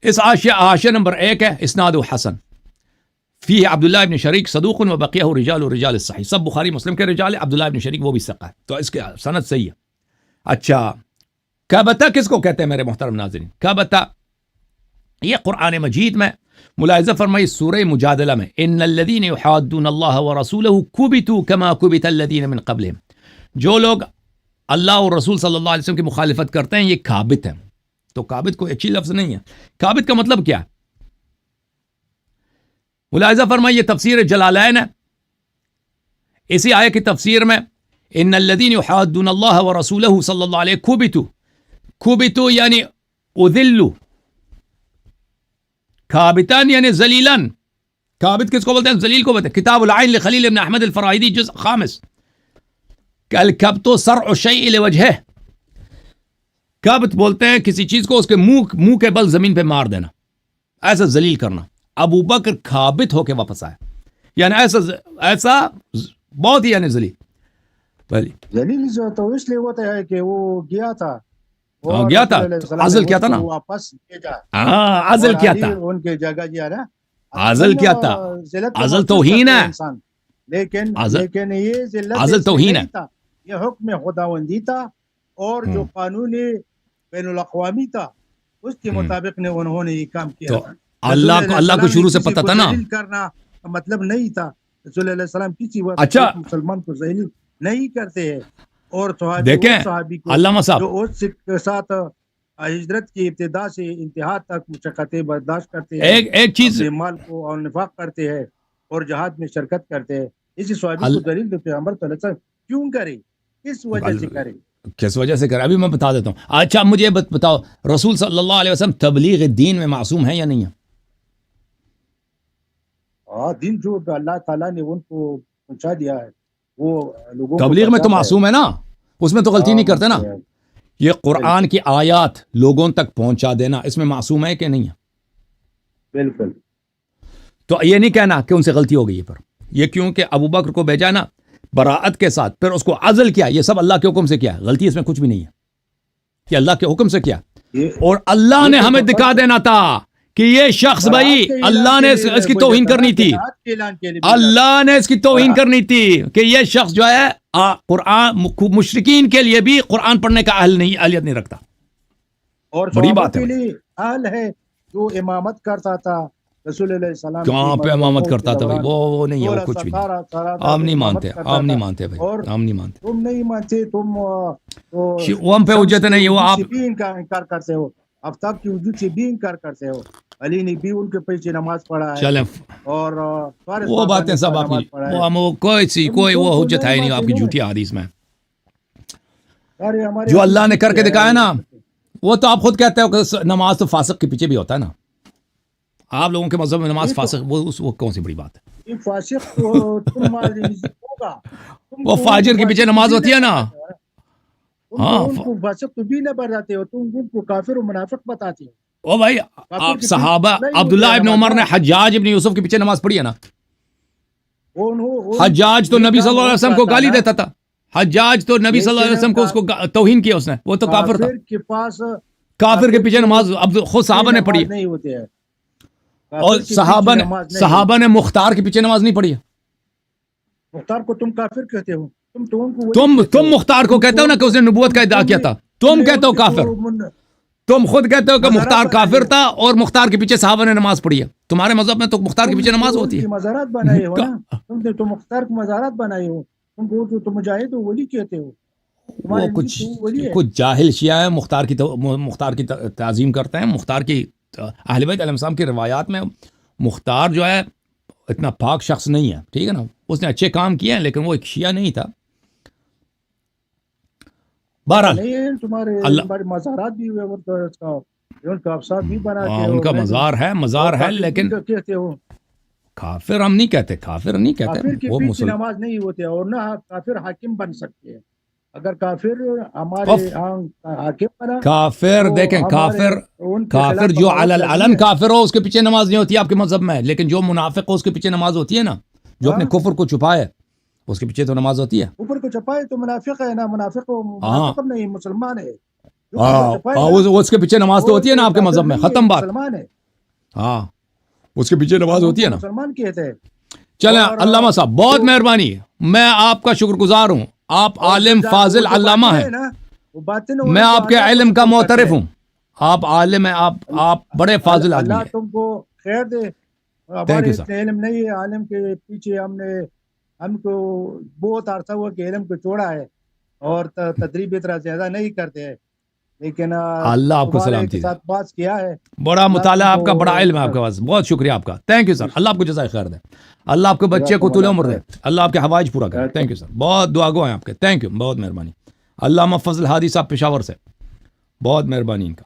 A: اس حاشیہ نمبر 1 ہے اسناد حسن، فيه عبداللہ ابن شریک صدوق و بقیہ رجال الصحیح، سب بخاری مسلم کے رجال. عبداللہ ابن شریک وہ بھی ثقہ ہے، تو اس کے سند صحیح ہے. اچھا کبتا کس کو کہتے ہیں میرے محترم ناظرین؟ کبتا یہ قرآن مجید میں ملاحظہ فرمائی سورہ مجادلہ میں ان الذین یحادون اللہ ورسولہ کبتوا کما کبت الذین من قبلہم، جو لوگ اللہ اور رسول صلی اللہ علیہ وسلم کی مخالفت کرتے ہیں یہ کابت ہیں. تو کابت کوئی اچھی لفظ نہیں ہے. کابت کا مطلب کیا ہے؟ ملاحظہ فرمائی یہ تفسیر جلالین ہے. اسی آیت کی تفسیر میں ان الذین یحادون اللہ ورسولہ صلی اللہ علیہ کبتوا یعنی اذلوا، کابتان یعنی ذلیلن. کابت کس کو بولتے ہیں؟ ذلیل کو بولتے ہیں. کتاب العین لخلیل ابن احمد الفرائدی جزء 5. الکبت صرع الشیء لوجہہ، کبت بولتے ہیں کسی چیز کو اس کے منہ کے بل زمین پہ مار دینا، ایسا ذلیل کرنا. ابو بکر کابت ہو کے واپس آیا، یعنی ایسا بہت ہی یعنی ذلیل.
B: ذلیل جو تو اس لیے ہوتا ہے کہ وہ گیا تھا
A: عزل کیا تھا نا،
B: واپس بھیجا.
A: عزل کیا تھا،
B: ان کے جگہ گیا نا.
A: عزل کیا تھا؟ عزل توہین ہے،
B: لیکن یہ ذلت
A: عزل توہین ہے.
B: یہ حکم خداوندی تھا اور جو قانون بین الاقوامی تھا اس کے مطابق نے انہوں نے یہ کام کیا.
A: اللہ کو شروع سے پتہ تھا نا،
B: کرنا مطلب نہیں تھا. رسول اللہ علیہ السلام کسی وقت
A: اچھا
B: مسلمان کو ذلیل نہیں کرتے ہیں. اور
A: دیکھیں علامہ صاحب
B: جو اس کے ساتھ ہجرت کی ابتدا سے انتہا تک مشقتیں برداشت کرتے ہیں،
A: ایک چیز
B: مال کو اور نفاق کرتے ہیں اور جہاد میں شرکت کرتے ہیں، اسی صحابی کو دلیل پیغمبر صلی اللہ علیہ وسلم کیوں کرے، کس وجہ سے کرے،
A: کس وجہ سے کرے ابھی میں بتا دیتا ہوں. اچھا مجھے بتاؤ رسول صلی اللہ علیہ وسلم تبلیغ دین میں معصوم ہے یا نہیں ہے؟
B: دین جو اللہ تعالیٰ نے ان کو پہنچا دیا ہے وہ لوگوں
A: تبلیغ میں تو معصوم ہے نا، اس میں تو غلطی نہیں کرتے نا. یہ قرآن کی آیات لوگوں تک پہنچا دینا اس میں معصوم ہے کہ نہیں ہے؟
B: بالکل.
A: تو یہ نہیں کہنا کہ ان سے غلطی ہو گئی ہے، پر یہ کیونکہ ابو بکر کو بھیجا نا براءت کے ساتھ، پھر اس کو عزل کیا، یہ سب اللہ کے حکم سے کیا، غلطی اس میں کچھ بھی نہیں ہے، یہ اللہ کے حکم سے کیا. اور اللہ نے ہمیں دکھا دینا تھا کہ یہ شخص بھائی اللہ نے اس کی توہین کرنی تھی، اللہ نے اس کی توہین کرنی تھی کہ یہ شخص جو ہے قرآن مشرکین کے لیے بھی قرآن پڑھنے کا اہلیت نہیں رکھتا.
B: اور
A: بڑی بات ہے،
B: اہل ہے جو امامت کرتا تھا رسول اللہ علیہ السلام
A: کہاں پہ امامت کرتا تھا بھائی، وہ نہیں ہے، وہ کچھ بھی نہیں. ہم نہیں مانتے، ہم نہیں مانتے بھائی، ہم نہیں مانتے.
B: تم نہیں مانتے، تم
A: وہ ہم پہ حجت نہیں، وہ آپ
B: بھی انکار کرتے ہو، آفتاب کی وجود سے بھی انکار کرتے ہو. علی نے بھی ان کے پیچھے نماز پڑھا ہے،
A: چلیں
B: اور
A: وہ باتیں سب آپ کی کوئی وہ حجت ہے نہیں آپ کی جھوٹی حدیث میں. جو اللہ نے کر کے دکھایا نا وہ تو آپ خود کہتے ہو کہ نماز تو فاسق کے پیچھے بھی ہوتا ہے نا. آپ لوگوں کے مذہب میں نماز فاسق وہ کون سی بڑی بات ہے؟
B: فاسق
A: وہ فاجر کے پیچھے نماز ہوتی ہے نا.
B: ہاں فاسق تو بھی نہ بتاتے ہو، تم ان کو کافر و منافق بتاتے ہو.
A: او بھائی آپ صحابہ عبداللہ ابن عمر نے حجاج ابن یوسف کے پیچھے نماز پڑھی ہے نا. حجاج تو نبی صلی اللہ علیہ وسلم کو گالی دیتا تھا، حجاج تو نبی صلی اللہ علیہ وسلم کو اس کو توہین کیا، اس نے وہ تو کافر تھا. کافر کے پیچھے نماز خود صحابہ نے پڑھی
B: نہیں ہوتے ہیں،
A: اور صحابہ نے مختار کے پیچھے نماز نہیں پڑھی ہے.
B: مختار کو تم کافر کہتے ہو،
A: تم مختار کو کہتے ہو نا کہ اس نے نبوت کا ادعا کیا تھا. تم کہتے ہو کافر، تم خود کہتے ہو کہ مختار کافر تھا اور مختار کے پیچھے صحابہ نے نماز پڑھی ہے. تمہارے مذہب میں تو مختار کے پیچھے نماز ہوتی ہے.
B: مزارات بنائے ہو نا تم نے، تو مختار کی مزارات بنائے ہو تم کو، جو تم مجاہد ہو ولی کہتے ہو.
A: وہ کچھ جاہل شیعہ ہیں مختار کی تعظیم کرتے ہیں. مختار کی اہل بیت علیہ السلام کی روایات میں مختار جو ہے اتنا پاک شخص نہیں ہے، ٹھیک ہے نا. اس نے اچھے کام کیے ہیں لیکن وہ ایک شیعہ نہیں تھا. بہرحال
B: تمہارے مزارات بھی ہوئے، ان کا افسار بھی بناتے ہو،
A: ان کا مزار ہے لیکن
B: کہتے ہو
A: کافر ہم نہیں کہتے، کافر نہیں کہتے.
B: کافر کے
A: وہ
B: پیچھے
A: مسلم
B: نماز نہیں ہوتے، اور نہ کافر حاکم بن سکتے ہیں. اگر کافر ہمارے حاکم بنا،
A: کافر دیکھیں، کافر جو علن کافر ہو اس کے پیچھے نماز نہیں ہوتی آپ کے مذہب میں، لیکن جو منافق ہو اس کے پیچھے نماز ہوتی ہے نا. جو اپنے کفر کو چھپائے اس کے پیچھے تو نماز ہوتی ہے.
B: کفر کو چھپائے تو منافق ہے نا، منافق نہیں مسلمان ہے.
A: اس کے پیچھے نماز تو ہوتی ہے نا آپ کے مذہب میں، ختم بات.
B: مسلمان ہے،
A: ہاں اس کے پیچھے نماز ہوتی ہے نا.
B: مسلمان کہتے ہیں.
A: چلیں علامہ صاحب بہت مہربانی، میں آپ کا شکر گزار ہوں. آپ عالم فاضل علامہ ہیں، میں آپ کے علم کا معترف ہوں. آپ عالم ہیں، آپ بڑے فاضل آدمی ہیں.
B: اللہ تم کو خیر دے. ہمارے اتنے علم نہیں ہے، عالم کے پیچھے ہم کو بہت عرصہ ہوا کہ علم کو چھوڑا ہے اور تدریب اتنا زیادہ نہیں کرتے ہیں، لیکن
A: اللہ آپ کو سلامتی دے.
B: ساتھ بات کیا ہے،
A: بڑا مطالعہ آپ کا، بڑا علم ہے آپ کے پاس. بہت شکریہ آپ کا. Thank you sir. اللہ آپ کو جزائے خیر دے. اللہ آپ کے بچے کو طول عمر دے. اللہ آپ کے حوائج پورا کرے. Thank you sir. بہت دعا گو ہیں آپ کے. تھینک یو، بہت مہربانی. علامہ فضل ہادی صاحب پشاور سے، بہت مہربانی ان کا.